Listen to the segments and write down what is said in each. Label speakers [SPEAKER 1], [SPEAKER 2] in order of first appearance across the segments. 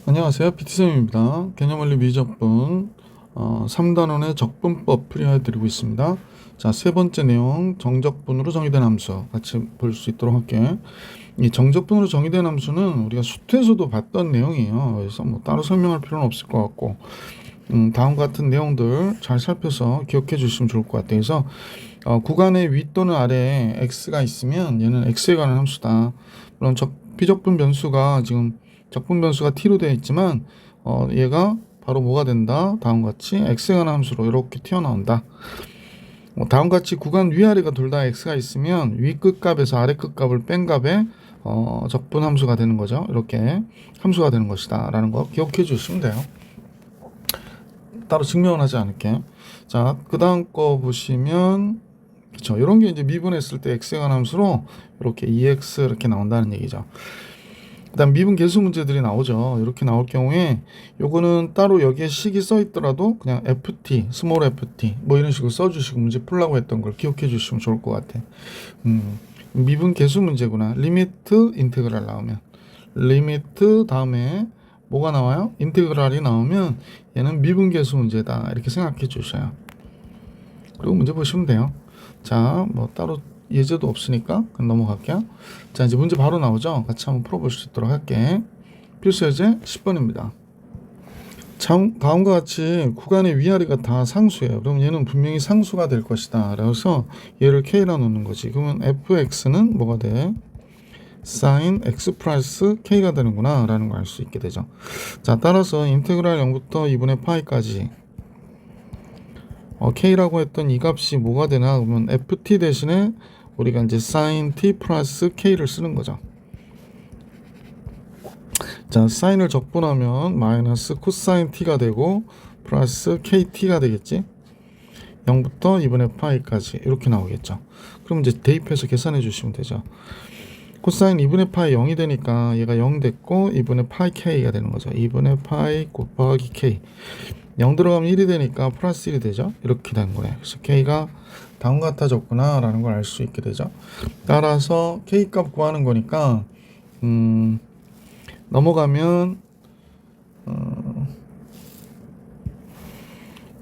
[SPEAKER 1] 안녕하세요. PT쌤입니다. 개념원리 미적분 3단원의 적분법 풀이해드리고 있습니다. 자, 세 번째 내용 정적분으로 정의된 함수 같이 볼 수 있도록 할게요. 이 정적분으로 정의된 함수는 우리가 수트에서도 봤던 내용이에요. 그래서 뭐 따로 설명할 필요는 없을 것 같고 다음과 같은 내용들 잘 살펴서 기억해 주시면 좋을 것 같아요. 그래서 구간의 위 또는 아래에 x가 있으면 얘는 x에 관한 함수다. 물론 비적분 변수가 지금 적분 변수가 t로 되어 있지만 얘가 바로 뭐가 된다? 다음과 같이 x에 관한 함수로 이렇게 튀어나온다. 다음과 같이 구간 위아래가 둘 다 x가 있으면 위 끝값에서 아래 끝값을 뺀 값에 적분 함수가 되는 거죠. 이렇게 함수가 되는 것이다 라는 거 기억해 주시면 돼요. 따로 증명은 하지 않을게. 자, 그 다음 거 보시면 그쵸, 이런 게 이제 미분했을 때 x에 관한 함수로 이렇게 2x 이렇게 나온다는 얘기죠. 그 다음 미분 계수 문제들이 나오죠. 이렇게 나올 경우에 요거는 따로 여기에 식이 써 있더라도 그냥 ft, 스몰 ft 뭐 이런 식으로 써주시고 문제 풀라고 했던 걸 기억해 주시면 좋을 것 같아. 미분 계수 문제구나. 리미트 인테그랄 나오면 리미트 다음에 뭐가 나와요? 인테그랄이 나오면 얘는 미분 계수 문제다 이렇게 생각해 주셔요. 그리고 문제 보시면 돼요. 자, 뭐 따로 예제도 없으니까 그냥 넘어갈게요. 자, 이제 문제 바로 나오죠. 같이 한번 풀어볼 수 있도록 할게. 필수 예제 10번입니다. 다음과 같이 구간의 위아래가 다 상수예요. 그럼 얘는 분명히 상수가 될 것이다. 그래서 얘를 k라 놓는 거지. 그러면 fx는 뭐가 돼? sin x 플러스 k가 되는구나 라는 걸 알 수 있게 되죠. 자, 따라서 인테그랄 0부터 2분의 파이까지 k라고 했던 이 값이 뭐가 되나? 그러면 ft 대신에 우리가 이제 sin t 플러스 k를 쓰는 거죠. 자, 사인을 적분하면 마이너스 코사인 t가 되고 플러스 kt가 되겠지. 0부터 2분의 파이까지 이렇게 나오겠죠. 그럼 이제 대입해서 계산해 주시면 되죠. 코사인 2분의 파이 0이 되니까 얘가 0 됐고 2분의 파이 k가 되는 거죠. 2분의 파이 곱하기 k 0 들어가면 1이 되니까 플러스 1이 되죠. 이렇게 된 거예요. 그래서 k가 다음 같아졌구나 라는 걸 알 수 있게 되죠. 따라서 k 값 구하는 거니까 넘어가면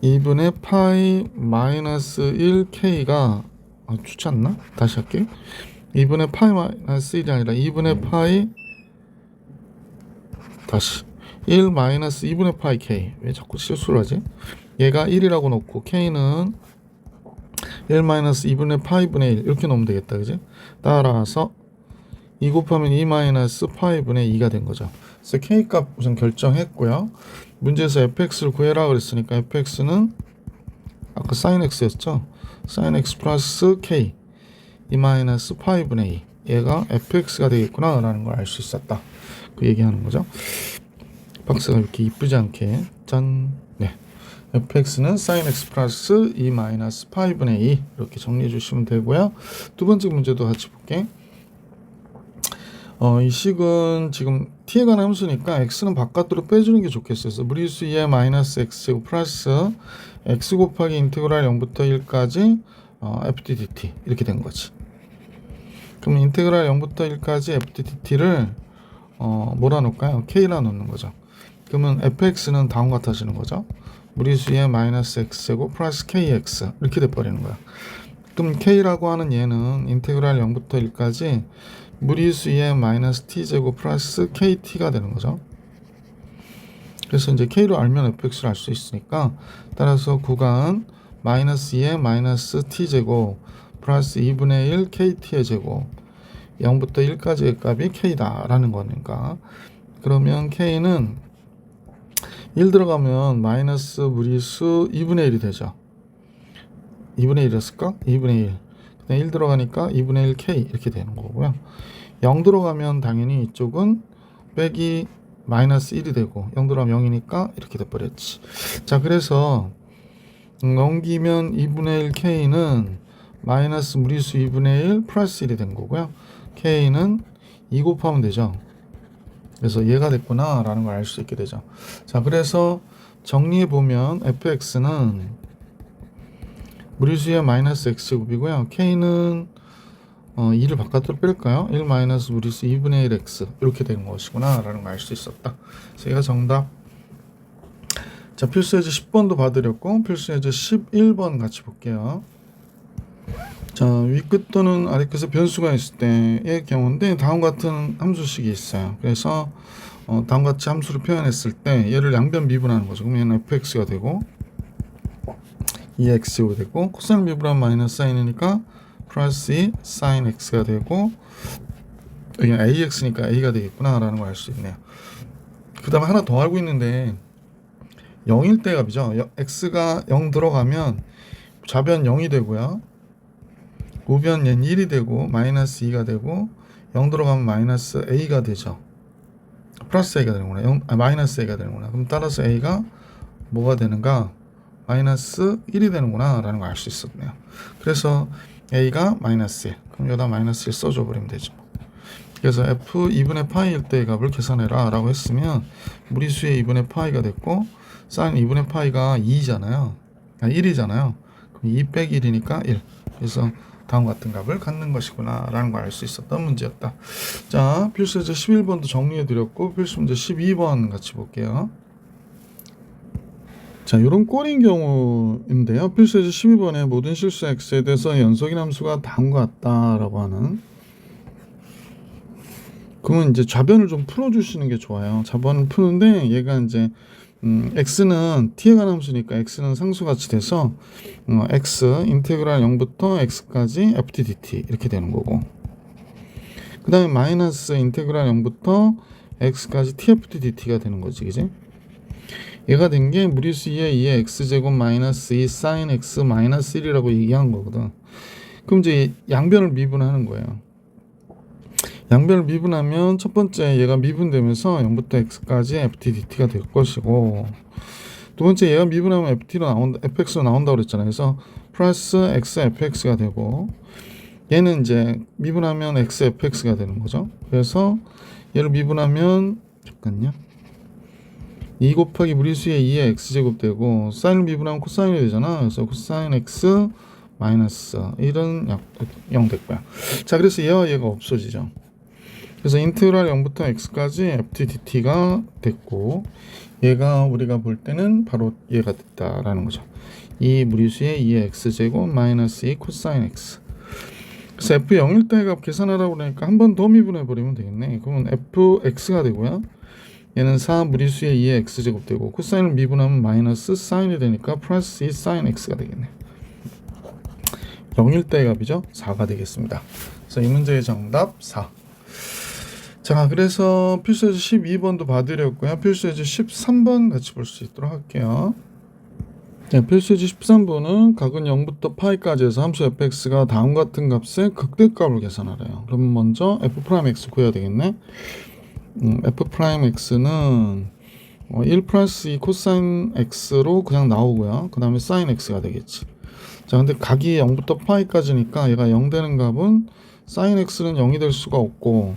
[SPEAKER 1] 2분의 파이 마이너스 1k가 좋지 않나? 다시 할게. 2분의 파이 마이너스 1이 아니라 2분의 파이 다시 1 마이너스 2분의 파이 k. 왜 자꾸 실수를 하지? 얘가 1이라고 놓고 k는 1 마이너스 2분의 파이분의 1 이렇게 놓으면 되겠다. 그지? 따라서 2 곱하면 2 마이너스 파이분의 2가 된 거죠. 그래서 k값 우선 결정했고요. 문제에서 fx를 구해라 그랬으니까 fx는 아까 sin x였죠. sin x 플러스 k 2 마이너스 파이분의 2 얘가 fx가 되겠구나 라는 걸 알 수 있었다. 그 얘기하는 거죠. 박스가 이렇게 이쁘지 않게 짠. 네. fx는 sin x 플러스 2 마이너스 파이분의 2 이렇게 정리해 주시면 되고요. 두 번째 문제도 같이 볼게. 이 식은 지금 t에 관한 함수니까 x는 바깥으로 빼주는 게 좋겠어요. 그래서 무리수 2의 마이너스 x제곱 플러스 x 곱하기 인테그랄 0부터 1까지 ft dt 이렇게 된 거지. 그럼 인테그랄 0부터 1까지 ft dt를 뭐라 놓을까요? k라 놓는 거죠. 그러면 fx는 다음 같아지는 거죠. 무리수 2의 마이너스 x제곱 플러스 kx 이렇게 돼버리는 거야. 그럼 k라고 하는 얘는 인테그랄 0부터 1까지 무리수 2의 마이너스 t제곱 플러스 kt가 되는 거죠. 그래서 이제 k로 알면 fx를 알 수 있으니까 따라서 구간 마이너스 2의 마이너스 t제곱 플러스 2분의 1 kt의 제곱 0부터 1까지의 값이 k다 라는 거니까 그러면 k는 1 들어가면 마이너스 무리수 2분의 1이 되죠. 2분의 1이었을까? 2분의 1 그냥 1 들어가니까 2분의 1 k 이렇게 되는 거고요. 0 들어가면 당연히 이쪽은 빼기 마이너스 1이 되고 0 들어가면 0이니까 이렇게 돼버렸지. 자, 그래서 넘기면 2분의 1 k는 마이너스 무리수 2분의 1 플러스 1이 된 거고요. k는 2 곱하면 되죠. 그래서 얘가 됐구나 라는 걸 알 수 있게 되죠. 자, 그래서 정리해보면 fx는 무리수의 마이너스 x제곱이고요. k는 2를 바깥으로 뺄까요? 1 마이너스 무리수 2분의 1 x 이렇게 되는 것이구나 라는 걸 알 수 있었다. 그래서 얘가 정답. 자, 필수 예제 10번도 봐드렸고 필수 예제 11번 같이 볼게요. 자, 위끝 또는 아래끝에 변수가 있을 때의 경우인데 다음과 같은 함수식이 있어요. 그래서 다음과 같이 함수를 표현했을 때 얘를 양변 미분하는 거죠. 그러면 얘는 fx가 되고 2x가 되고 코사인 미분하면 마이너스 사인이니까 플러스 2 사인 x가 되고 여기 ax니까 a가 되겠구나 라는 걸 알 수 있네요. 그 다음에 하나 더 알고 있는데 0일 때 값이죠. x가 0 들어가면 좌변 0이 되고요. 우변 얘는 1이 되고 마이너스 2가 되고 0 들어가면 마이너스 a가 되죠. 플러스 a가 되는구나. 마이너스 a가 되는구나. 그럼 따라서 a가 뭐가 되는가? 마이너스 1이 되는구나 라는 걸 알 수 있었네요. 그래서 a가 마이너스 1. 그럼 여기다 마이너스 1 써줘 버리면 되죠. 그래서 f 2분의 파이일 때의 값을 계산해라 라고 했으면 무리수의 2분의 파이가 됐고 사인 2분의 파이가 2잖아요. 1이잖아요. 그럼 2 빼기 1이니까 1. 그래서 다음과 같은 값을 갖는 것이구나 라는 걸 알 수 있었던 문제였다. 자, 필수 예제 11번도 정리해 드렸고 필수 문제 12번 같이 볼게요. 자, 이런 꼴인 경우인데요. 필수 예제 12번에 모든 실수 x에 대해서 연속인 함수가 다음과 같다라고 하는. 그러면 이제 좌변을 좀 풀어주시는 게 좋아요. 좌변을 푸는데 얘가 이제 x는 t에 관한 함수니까 x는 상수같이 돼서 x 인테그랄 0부터 x까지 ft dt 이렇게 되는 거고 그 다음에 마이너스 인테그랄 0부터 x까지 tft dt가 되는 거지, 그지? 얘가 된 게 무리수 2의 x제곱 마이너스 2 sin x 마이너스 1이라고 얘기한 거거든. 그럼 이제 양변을 미분하는 거예요. 양변을 미분하면 첫 번째 얘가 미분되면서 0부터 x까지 ft dt가 될 것이고 두 번째 얘가 미분하면 fx로 나온다고 그랬잖아요. 그래서 플러스 x fx가 되고 얘는 이제 미분하면 x fx가 되는 거죠. 그래서 얘를 미분하면 잠깐요. 2 곱하기 무리수의 2의 x제곱 되고 사인을 미분하면 코사인이 되잖아. 그래서 코사인 x 마이너스 1은 0 됐고요. 자, 그래서 얘와 얘가 없어지죠. 그래서 인테그랄 0부터 x까지 ft dt가 됐고 얘가 우리가 볼 때는 바로 얘가 됐다라는 거죠. 이 무리수의 2의 x제곱 마이너스 2 코사인 x. 그래서 f 0일 때 값 계산하라고 그러니까 한 번 더 미분해 버리면 되겠네. 그러면 fx가 되고요. 얘는 4 무리수의 2의 x제곱 되고 코사인을 미분하면 마이너스 사인이 되니까 플러스 2 사인 x가 되겠네. 0일 때 값이죠. 4가 되겠습니다. 그래서 이 문제의 정답 4. 자, 그래서 필수예제 12번도 봐드렸고요. 필수예제 13번 같이 볼 수 있도록 할게요. 네, 필수예제 13번은 각은 0부터 파이까지 해서 함수 fx가 다음과 같은 값의 극대값을 계산하래요. 그럼 먼저 f'x 구해야 되겠네. f'x는 1 플러스 2 코사인 x로 그냥 나오고요. 그 다음에 사인 x가 되겠지. 자, 근데 각이 0부터 파이까지니까 얘가 0 되는 값은 사인 x는 0이 될 수가 없고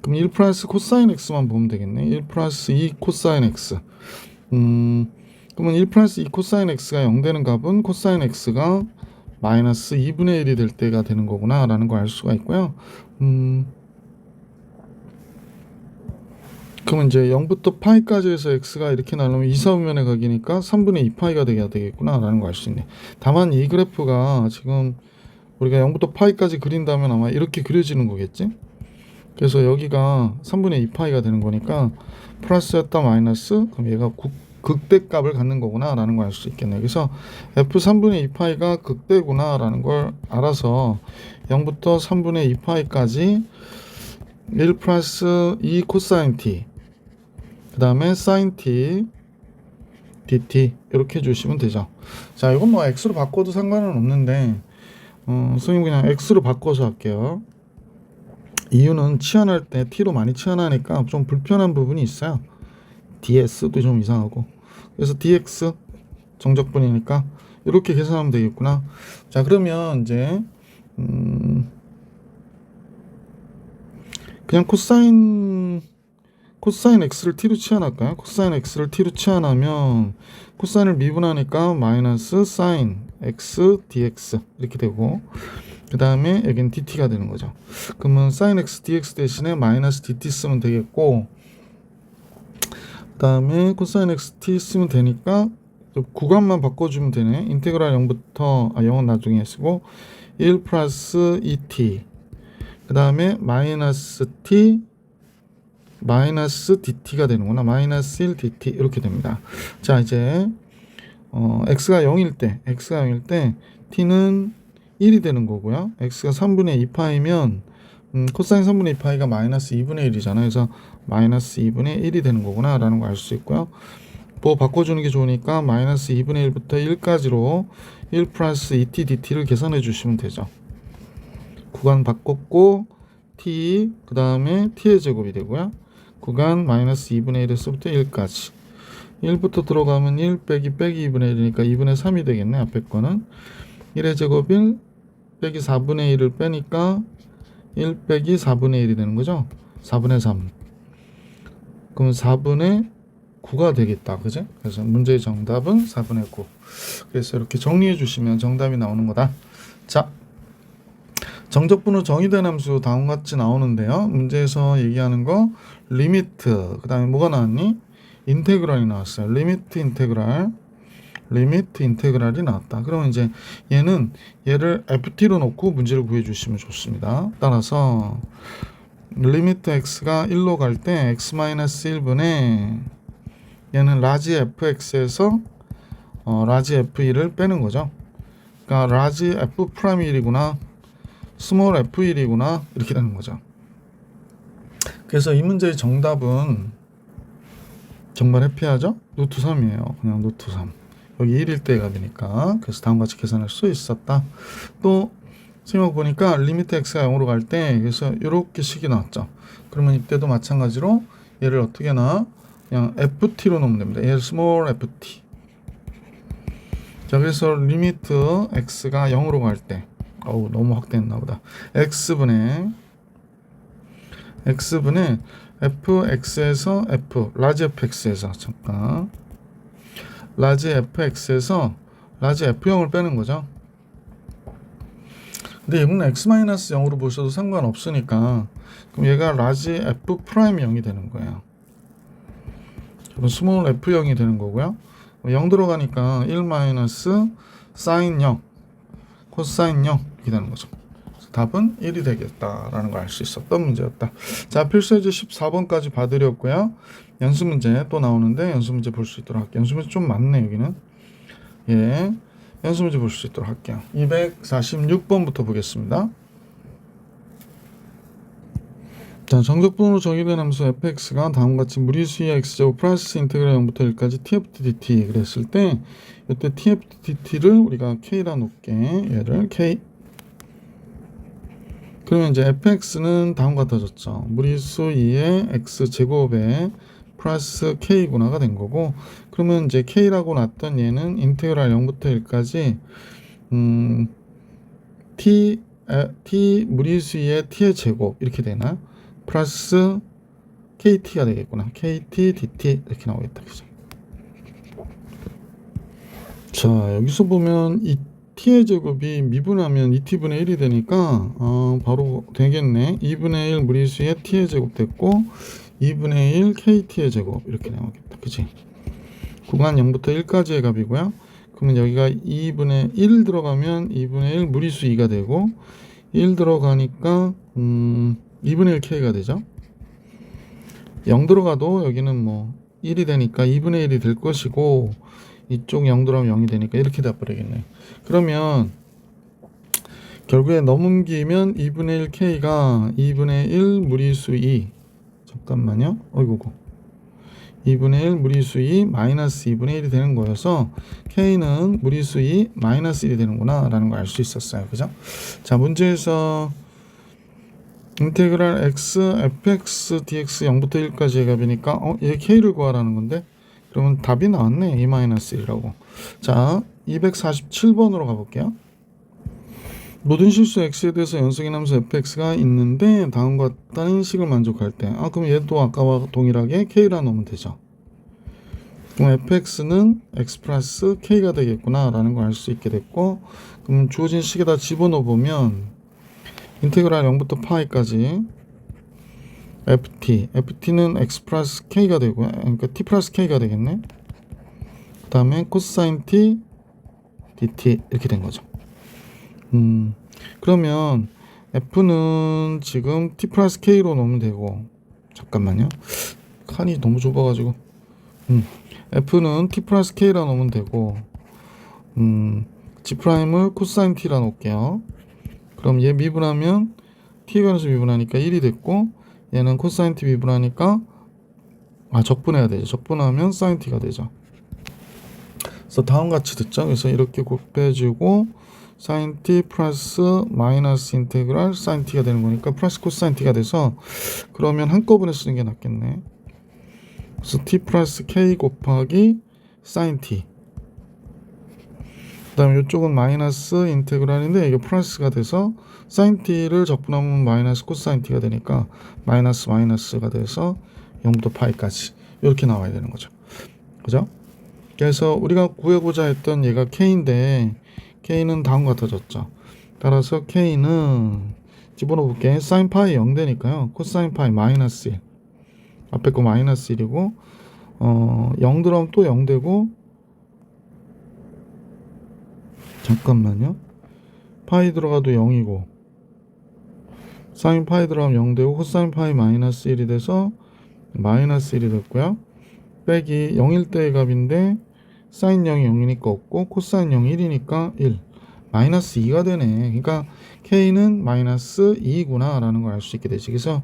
[SPEAKER 1] 그럼 1 플러스 코사인 x만 보면 되겠네. 1 플러스 2 코사인 x. 그러면 1 플러스 2 코사인 x가 0 되는 값은 코사인 x가 마이너스 2분의 1이 될 때가 되는 거구나 라는 걸 알 수가 있고요. 그러면 이제 0부터 파이까지 해서 x가 이렇게 나누면 2, 4분면의 각이니까 3분의 2 파이가 되겠구나 라는 걸 알 수 있네. 다만 이 그래프가 지금 우리가 0부터 파이까지 그린다면 아마 이렇게 그려지는 거겠지? 그래서 여기가 3분의 2 파이가 되는 거니까 플러스였다 마이너스 그럼 얘가 극대값을 갖는 거구나 라는 걸 알 수 있겠네. 그래서 f 3분의 2 파이가 극대구나 라는 걸 알아서 0부터 3분의 2 파이까지 1 플러스 2 코사인 t 그 다음에 사인 t dt 이렇게 해주시면 되죠. 자, 이건 뭐 x로 바꿔도 상관은 없는데 선생님 그냥 x로 바꿔서 할게요. 이유는 치환할 때 t로 많이 치환하니까 좀 불편한 부분이 있어요. ds도 좀 이상하고 그래서 dx 정적분이니까 이렇게 계산하면 되겠구나. 자, 그러면 이제 그냥 코사인 x를 t로 치환할까요? 코사인 x를 t로 치환하면 코사인을 미분하니까 마이너스 사인 x dx 이렇게 되고 그 다음에 여기는 dt가 되는 거죠. 그러면 sin x dx 대신에 마이너스 dt 쓰면 되겠고, 그 다음에 코사인 x t 쓰면 되니까 구간만 바꿔주면 되네. 인테그랄 0부터 0은 나중에 쓰고 1 플러스 2t, 그 다음에 마이너스 t 마이너스 dt가 되는구나. 마이너스 1 dt 이렇게 됩니다. 자, 이제 x가 0일 때 t는 1이 되는 거고요. x가 3분의 2파이면 코사인 3분의 2파이가 마이너스 2분의 1이잖아요. 그래서 마이너스 2분의 1이 되는 거구나 라는 거 알 수 있고요. 뭐 바꿔주는 게 좋으니까 마이너스 2분의 1부터 1까지로 1 플러스 2t dt를 계산해 주시면 되죠. 구간 바꿨고 t, 그 다음에 t의 제곱이 되고요. 구간 마이너스 2분의 1에서부터 1까지 1부터 들어가면 1 빼기 2분의 1이니까 2분의 3이 되겠네. 앞에 거는 1의 제곱 1 빼기 4분의 1을 빼니까 1 빼기 4분의 1이 되는 거죠. 4분의 3. 그럼 4분의 9가 되겠다. 그죠? 그래서 문제의 정답은 4분의 9. 그래서 이렇게 정리해 주시면 정답이 나오는 거다. 자, 정적분으로 정의된 함수 다음과 같이 나오는데요. 문제에서 얘기하는 거 리미트, 그 다음에 뭐가 나왔니? 인테그랄이 나왔어요. 리미트 인테그랄이 나왔다. 그러면 이제 얘를 ft로 놓고 문제를 구해주시면 좋습니다. 따라서 리미트 x가 1로 갈 때 x-1분의 얘는 라지 fx에서 라지 f1을 빼는 거죠. 그러니까 라지 f'1이구나, 스몰 f1이구나 이렇게 되는 거죠. 그래서 이 문제의 정답은 정말 해피하죠? 루트 3이에요. 그냥 루트 3. 여기 1일 때가 되니까. 그래서 다음과 같이 계산할 수 있었다. 또 생각 보니까 리미트 x가 0으로 갈 때 그래서 이렇게 식이 나왔죠. 그러면 이때도 마찬가지로 얘를 어떻게 나? 그냥 ft로 놓으면 됩니다. 얘를 스몰 ft. 자, 그래서 리미트 x가 0으로 갈 때, 너무 확대했나 보다. x분의 fx에서 f, 라지 fx에서 잠깐 라지 fx에서 라지 f0을 빼는 거죠. 근데 이거는 x-0으로 보셔도 상관없으니까 그럼 얘가 라지 f'0이 되는 거예요. 그럼 스몰 f0이 되는 거고요. 0 들어가니까 1 마이너스 사인 0, 코사인 0 이렇게 되는 거죠. 답은 1이 되겠다라는 걸 알 수 있었던 문제였다. 자, 필수예제 14번까지 봐드렸고요. 연습 문제 또 나오는데 연습 문제 볼 수 있도록 할게요. 연습 문제 좀 많네 여기는. 예, 연습 문제 볼 수 있도록 할게요. 246번부터 보겠습니다. 자, 정적분으로 정의된 함수 fx가 다음과 같이 무리수의 x제곱 플러스 인테그랄 0부터 1까지 tfdt 그랬을 때 이때 tfdt를 우리가 k라 놓을게. 얘를 k. 그러면 이제 fx는 다음과 같아졌죠. 무리수 2의 x제곱에 플러스 k구나가 된 거고, 그러면 이제 k라고 놨던 얘는 인테그랄 0부터 1까지 t 무리수 2의 t의 제곱 이렇게 되나? 플러스 kt가 되겠구나. kt dt 이렇게 나오겠다. 그죠? 자, 여기서 보면 이 t의 제곱이 미분하면 2t분의 1이 되니까 바로 되겠네. 2분의 1 무리수의 t의 제곱 됐고 2분의 1 kt의 제곱 이렇게 나오겠다. 그치? 구간 0부터 1까지의 값이고요. 그러면 여기가 2분의 1 들어가면 2분의 1 무리수 2가 되고 1 들어가니까 2분의 1 k가 되죠. 0 들어가도 여기는 뭐 1이 되니까 2분의 1이 될 것이고 이쪽 0 들어가면 0이 되니까 이렇게 돼버리겠네. 그러면 결국에 넘기면 2분의 1 k가 2분의 1 무리수 2 잠깐만요. 어이구 2분의 1 무리수 2 마이너스 2분의 1이 되는 거여서 k는 무리수 2 마이너스 1이 되는구나 라는 걸 알 수 있었어요. 그죠? 자, 문제에서 인테그랄 x fx dx 0부터 1까지의 값이니까 얘 k를 구하라는 건데 그러면 답이 나왔네. 2-1이라고. 자, 247번으로 가볼게요. 모든 실수 x에 대해서 연속인 함수 fx가 있는데 다음과 같다는 식을 만족할 때 그럼 얘도 아까와 동일하게 k라 놓으면 되죠. 그럼 fx는 x 플러스 k가 되겠구나 라는 걸 알 수 있게 됐고, 그럼 주어진 식에다 집어넣어 보면 인테그랄 0부터 파이까지 ft는 x 플러스 k가 되고요. 그러니까 t 플러스 k가 되겠네. 그 다음에 코사인 t dt 이렇게 된 거죠. 그러면 f는 지금 t 플러스 k로 놓으면 되고, 잠깐만요. 칸이 너무 좁아가지고 f는 t 플러스 k라 놓으면 되고, g 프라임을 코사인 t라 놓을게요. 그럼 얘 미분하면 t에 관해서 미분하니까 1이 됐고, 얘는 코사인 t 미분하니까 적분해야 되죠. 적분하면 사인 t가 되죠. 그래서 다음 같이 듣죠. 그래서 이렇게 곱해주고 사인 t 플러스 마이너스 인테그랄 사인 t가 되는 거니까 플러스 코사인 t가 돼서, 그러면 한꺼번에 쓰는 게 낫겠네. 그래서 t 플러스 k 곱하기 사인 t, 그 다음에 이쪽은 마이너스 인테그랄인데 이게 플러스가 돼서 사인 t를 적분하면 마이너스 코사인 t가 되니까 마이너스 마이너스가 돼서 0부터 파이까지 이렇게 나와야 되는 거죠. 그죠? 그래서 우리가 구해보자 했던 얘가 k인데 k는 다음과 같아졌죠. 따라서 k는 집어넣어 볼게. 사인 파이 0 되니까요. 코사인 파이 마이너스 1, 앞에 거 마이너스 1이고 0 들어가면 또 0 되고, 잠깐만요. 파이 들어가도 0이고 사인 파이 들어가면 0 되고 코사인 파이 마이너스 1이 돼서 마이너스 1이 됐고요. 빼기 0일 때의 값인데 사인 0이 0이니까 없고 코사인 0이 1이니까 1, 마이너스 2가 되네. 그러니까 k는 마이너스 2구나 라는 걸 알 수 있게 되지. 그래서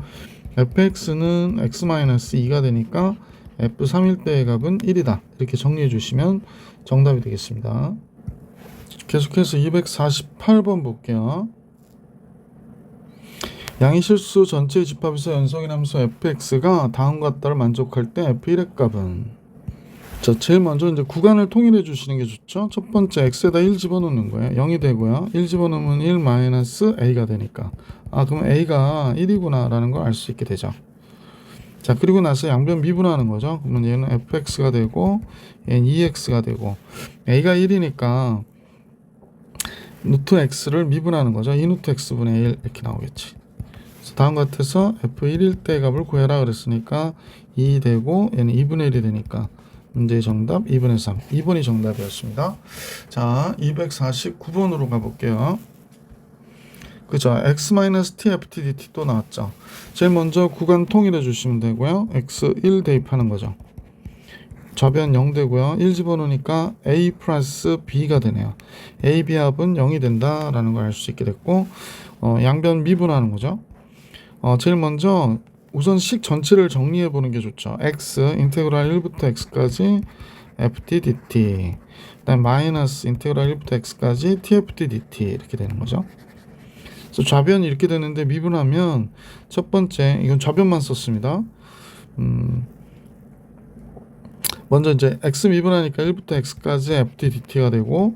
[SPEAKER 1] fx는 x 마이너스 2가 되니까 f3일 때의 값은 1이다. 이렇게 정리해 주시면 정답이 되겠습니다. 계속해서 248번 볼게요. 양의실수 전체의 집합에서 연속인 함수 fx가 다음과 같다를 만족할 때 f1의 값은, 자, 제일 먼저 이제 구간을 통일해 주시는 게 좋죠. 첫 번째 x에다 1 집어넣는 거예요. 0이 되고요. 1 집어넣으면 1 마이너스 a가 되니까, 그럼 a가 1이구나 라는 걸 알 수 있게 되죠. 자, 그리고 나서 양변 미분하는 거죠. 그러면 얘는 fx가 되고 얘는 2x가 되고, a가 1이니까 루트 x를 미분하는 거죠. 2 루트 x분의 1 이렇게 나오겠지. 그래서 다음 같아서 f1일 때 값을 구해라 그랬으니까 2 되고 얘는 2분의 1이 되니까 문제의 정답 2분의 3, 2번이 정답이었습니다. 자, 249번으로 가볼게요. 그죠? x-t ft dt 또 나왔죠. 제일 먼저 구간 통일해 주시면 되고요. x1 대입하는 거죠. 좌변 0 되고요. 1 집어넣으니까 a 플러스 b가 되네요. a, b 합은 0이 된다라는 걸 알 수 있게 됐고, 양변 미분하는 거죠. 제일 먼저 우선 식 전체를 정리해 보는 게 좋죠. x 인테그랄 1부터 x까지 ft dt, 그다음 마이너스 인테그랄 1부터 x까지 tft dt 이렇게 되는 거죠. 그래서 좌변이 이렇게 되는데 미분하면 첫 번째, 이건 좌변만 썼습니다. 먼저 이제 x 미분하니까 1부터 x까지 ft dt가 되고,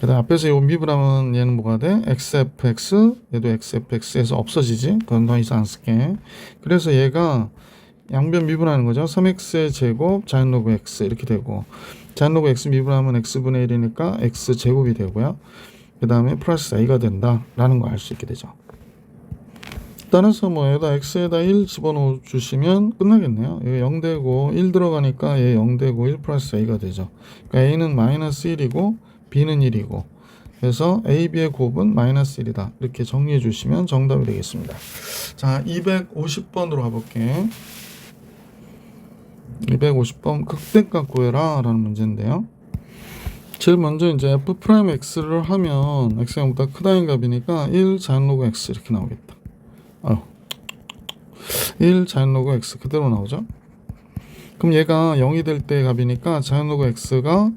[SPEAKER 1] 그 다음 앞에서 이 미분하면 얘는 뭐가 돼? xfx, 얘도 xfx에서 없어지지? 그건 더 이상 안 쓸게. 그래서 얘가 양변 미분하는 거죠. 3x의 제곱 자연 로그 x 이렇게 되고, 자연 로그 x 미분하면 x분의 1이니까 x제곱이 되고요. 그 다음에 플러스 a가 된다 라는 거 알 수 있게 되죠. 따라서 뭐 여기다 x에다 1 집어넣어 주시면 끝나겠네요. 여기 0 되고 1 들어가니까 얘 0 되고 1 플러스 a가 되죠. 그러니까 a는 마이너스 1이고 b는 1이고, 그래서 a, b의 곱은 마이너스 1이다. 이렇게 정리해 주시면 정답이 되겠습니다. 자, 250번으로 가볼게. 250번 극대값 구해라 라는 문제인데요. 제일 먼저 이제 f 프라임 x를 하면 x가 0보다 크다인 값이니까 1 자연 로그 x 이렇게 나오겠다. 1 자연 로그 x 그대로 나오죠. 그럼 얘가 0이 될 때의 값이니까 자연 로그 x가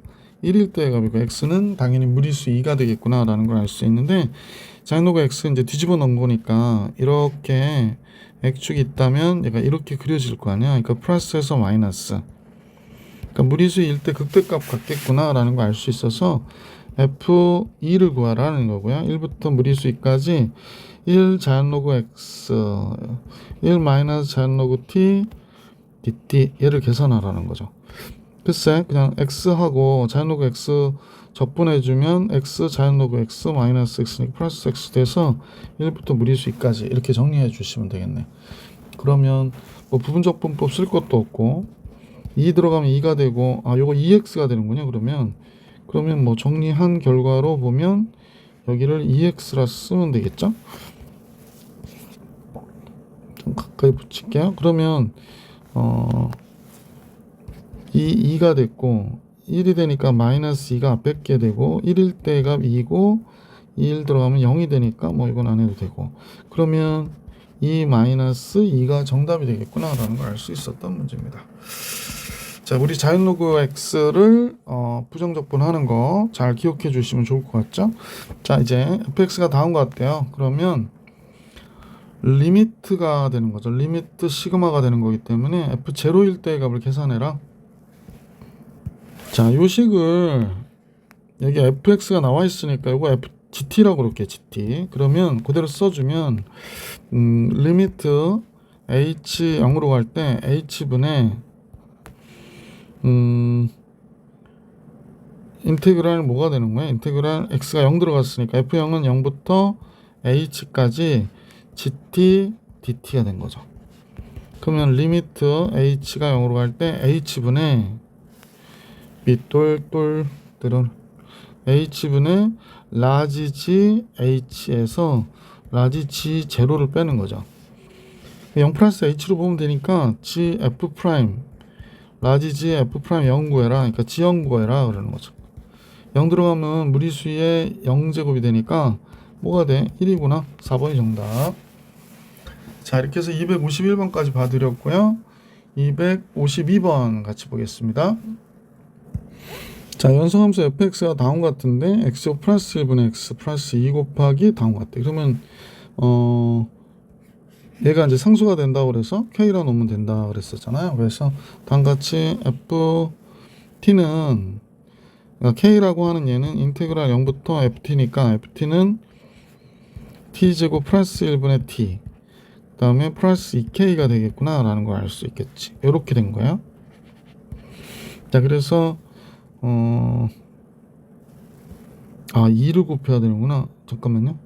[SPEAKER 1] 1일 때의 값이고 x는 당연히 무리수 2가 되겠구나 라는 걸 알 수 있는데, 자연 로그 x 이제 뒤집어 놓은 거니까 이렇게 x축이 있다면 얘가 이렇게 그려질 거 아니야. 그러니까 플러스에서 마이너스, 그러니까 무리수 1일 때 극대값 같겠구나 라는 걸 알 수 있어서 f2를 구하라는 거고요. 1부터 무리수 2까지 1 자연 로그 x, 1 마이너스 자연 로그 t dt 얘를 계산하라는 거죠. 글쎄 그냥 x하고 자연로그 x 적분해주면 x 자연로그 x 마이너스 x니까 플러스 x 돼서 1부터 무리수 2까지 이렇게 정리해 주시면 되겠네. 그러면 뭐 부분적분법 쓸 것도 없고 2 들어가면 2가 되고 요거 2x가 되는군요. 그러면 뭐 정리한 결과로 보면 여기를 2x라 쓰면 되겠죠. 좀 가까이 붙일게요. 그러면 2가 됐고 1이 되니까 마이너스 2가 뺏게 되고 1일 때가 2고 1 들어가면 0이 되니까 뭐 이건 안 해도 되고 그러면 2 마이너스 2가 정답이 되겠구나 라는 걸 알 수 있었던 문제입니다. 자, 우리 자연로그 x를 부정적분하는 거 잘 기억해 주시면 좋을 것 같죠? 자, 이제 fx가 다음 것 같아요. 그러면 리미트가 되는 거죠. 리미트 시그마가 되는 거기 때문에 f0일 때의 값을 계산해라. 자, 요 식을 여기 fx가 나와 있으니까 이거 gt라고 그럴게요. gt. 그러면 그대로 써주면 리미트 h 0으로 갈 때 h분의 인테그랄 뭐가 되는 거야? 인테그랄 x가 0 들어갔으니까 f0은 0부터 h까지 gt dt가 된 거죠. 그러면 리미트 h가 0으로 갈 때 h분의 밑돌돌들은 h분의 라지 g h에서 라지 g 제로를 빼는 거죠. 0 플러스 h로 보면 되니까 g f 프라임 라지 g f 프라임 0 구해라. 그러니까 g 0 구해라 그러는 거죠. 0 들어가면 무리수의 0제곱이 되니까 뭐가 돼? 1이구나. 4번이 정답. 자, 이렇게 해서 251번까지 봐드렸고요. 252번 같이 보겠습니다. 자, 연성함수 fx가 다음 같은데 x 플러스 1분의 x 플러스 2 곱하기 다음 같아. 그러면 얘가 이제 상수가 된다고 그래서 k라 놓으면 된다 그랬었잖아요. 그래서 다음같이 ft는 그러니까 k라고 하는 얘는 인테그랄 0부터 ft니까 ft는 t제곱 플러스 1분의 t 그 다음에 플러스 2k가 되겠구나 라는 걸 알 수 있겠지. 이렇게 된 거야. 자, 그래서 2를 곱해야 되는구나. 잠깐만요.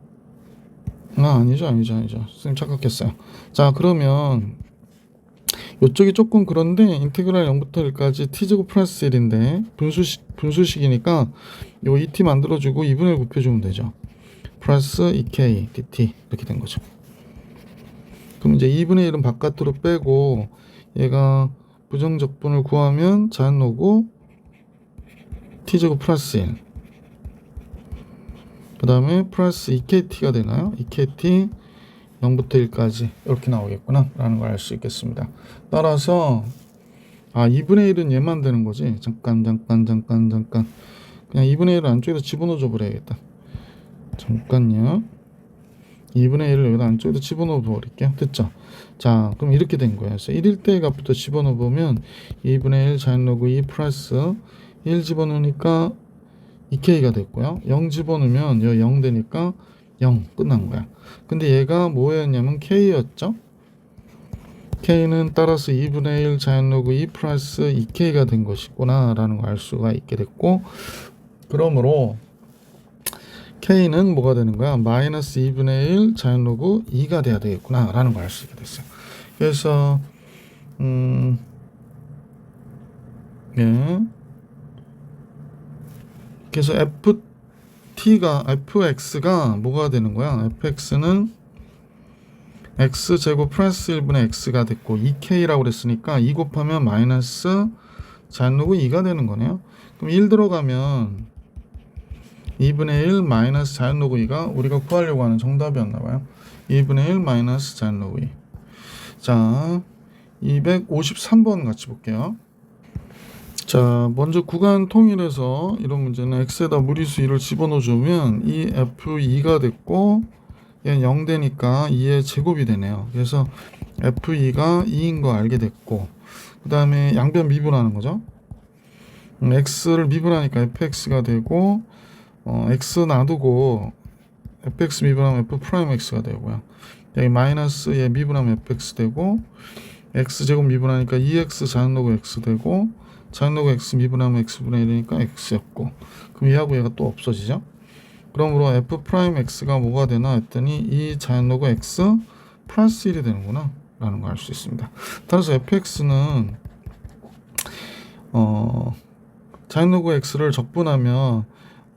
[SPEAKER 1] 아니죠. 선생님 착각했어요. 자, 그러면 이쪽이 조금 그런데 인테그랄 0부터 1까지 t제곱 플러스 1인데 분수식이니까 요 2t 만들어주고 2분의 1 곱해주면 되죠. 플러스 2k dt 이렇게 된 거죠. 그럼 이제 2분의 1은 바깥으로 빼고 얘가 부정적분을 구하면 자연로그 t제곱 플러스 1 그 다음에 플러스 2kt가 되나요? 2kt 0부터 1까지 이렇게 나오겠구나 라는 걸 알 수 있겠습니다. 따라서 2분의 1은 얘만 되는 거지. 잠깐 그냥 2분의 1을 안쪽에다 집어넣어 줘 버려야겠다. 잠깐요. 2분의 1을 여기다 안쪽에다 집어넣어 버릴게요. 됐죠? 자, 그럼 이렇게 된 거예요. 그래서 1일 때의 값부터 집어넣어 보면 2분의 1 자연로그 2 플러스 1 집어넣으니까 2k가 됐고요. 0 집어넣으면 여기 0 되니까 0 끝난 거야. 근데 얘가 뭐였냐면 k였죠. k는 따라서 2분의 1 자연로그 2 플러스 2k가 된 것이구나 라는 걸 알 수가 있게 됐고, 그러므로 k는 뭐가 되는 거야? 마이너스 2분의 1 자연로그 2가 돼야 되겠구나 라는 걸 알 수 있게 됐어요. 그래서 그래서 fx가 뭐가 되는 거야? fx는 x제곱 플러스 1분의 x가 됐고 2k라고 그랬으니까 2 곱하면 마이너스 자연로그 2가 되는 거네요. 그럼 1 들어가면 2분의 1 마이너스 자연로그 2가 우리가 구하려고 하는 정답이었나 봐요. 2분의 1 마이너스 자연로그 2. 자, 253번 같이 볼게요. 자, 먼저 구간 통일해서 이런 문제는 x에다 무리수 2를 집어넣어 주면 이 f2가 됐고 얘는 0 되니까 2의 제곱이 되네요. 그래서 f2가 2인 거 알게 됐고, 그 다음에 양변 미분하는 거죠. x를 미분하니까 fx가 되고 x 놔두고 fx 미분하면 f 프라임 x가 되고요. 여기 마이너스 얘 미분하면 fx 되고 x 제곱 미분하니까 2x 자연로그 x 되고 자연 로그 x 미분하면 x분의 1이니까 x였고, 그럼 얘하고 얘가 또 없어지죠. 그러므로 f 프라임 x가 뭐가 되나 했더니 이 자연 로그 x 플러스 1이 되는구나 라는 걸 알 수 있습니다. 따라서 fx는 자연 로그 x를 적분하면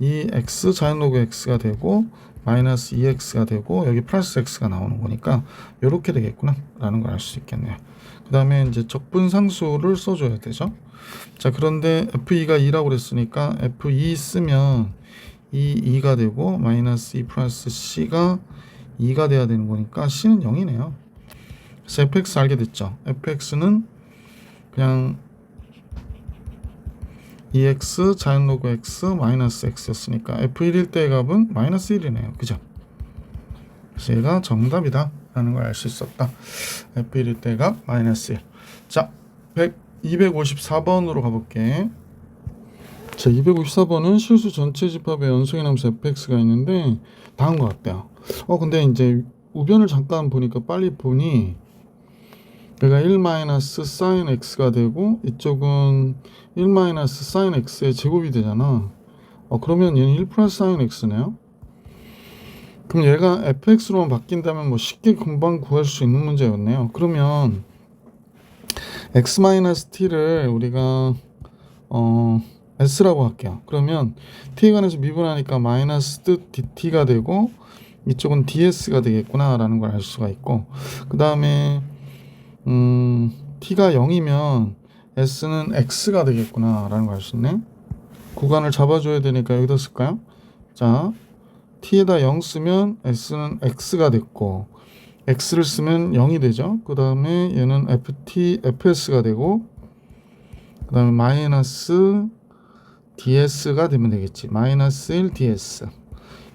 [SPEAKER 1] 이 x 자연 로그 x가 되고 마이너스 2x가 되고 여기 플러스 x가 나오는 거니까 이렇게 되겠구나 라는 걸 알 수 있겠네요. 그 다음에 이제 적분 상수를 써줘야 되죠. 자, 그런데 f2가 2라고 그랬으니까 f2 쓰면 2가 되고 마이너스 2 플러스 c가 2가 돼야 되는 거니까 c는 0이네요. 그래서 fx 알게 됐죠. fx는 그냥 2x 자연 로그 x 마이너스 x였으니까 f1일 때의 값은 마이너스 1이네요. 그죠? 그래서 얘가 정답이다 라는 걸 알 수 있었다. f1일 때의 값 마이너스 1. 자, 254번으로 가볼게. 자, 254번은 실수 전체 집합의 연속의 함수 fx가 있는데 다음 것 같아요. 근데 이제 우변을 잠깐 보니까 빨리 보니 얘가 1 마이너스 sin x가 되고 이쪽은 1 마이너스 sin x의 제곱이 되잖아. 그러면 얘는 1 플러스 sin x네요. 그럼 얘가 fx로만 바뀐다면 뭐 쉽게 금방 구할 수 있는 문제였네요. 그러면 x 마이너스 t를 우리가 s라고 할게요. 그러면 t에 관해서 미분하니까 마이너스 뜻 dt가 되고 이쪽은 ds가 되겠구나 라는 걸 알 수가 있고, 그 다음에 t가 0이면 s는 x가 되겠구나 라는 걸 알 수 있네. 구간을 잡아줘야 되니까 여기다 쓸까요? 자, t에다 0 쓰면 s는 x가 됐고 x를 쓰면 0이 되죠. 그 다음에 얘는 fs가 되고 그 다음에 마이너스 ds가 되면 되겠지. 마이너스 1 ds.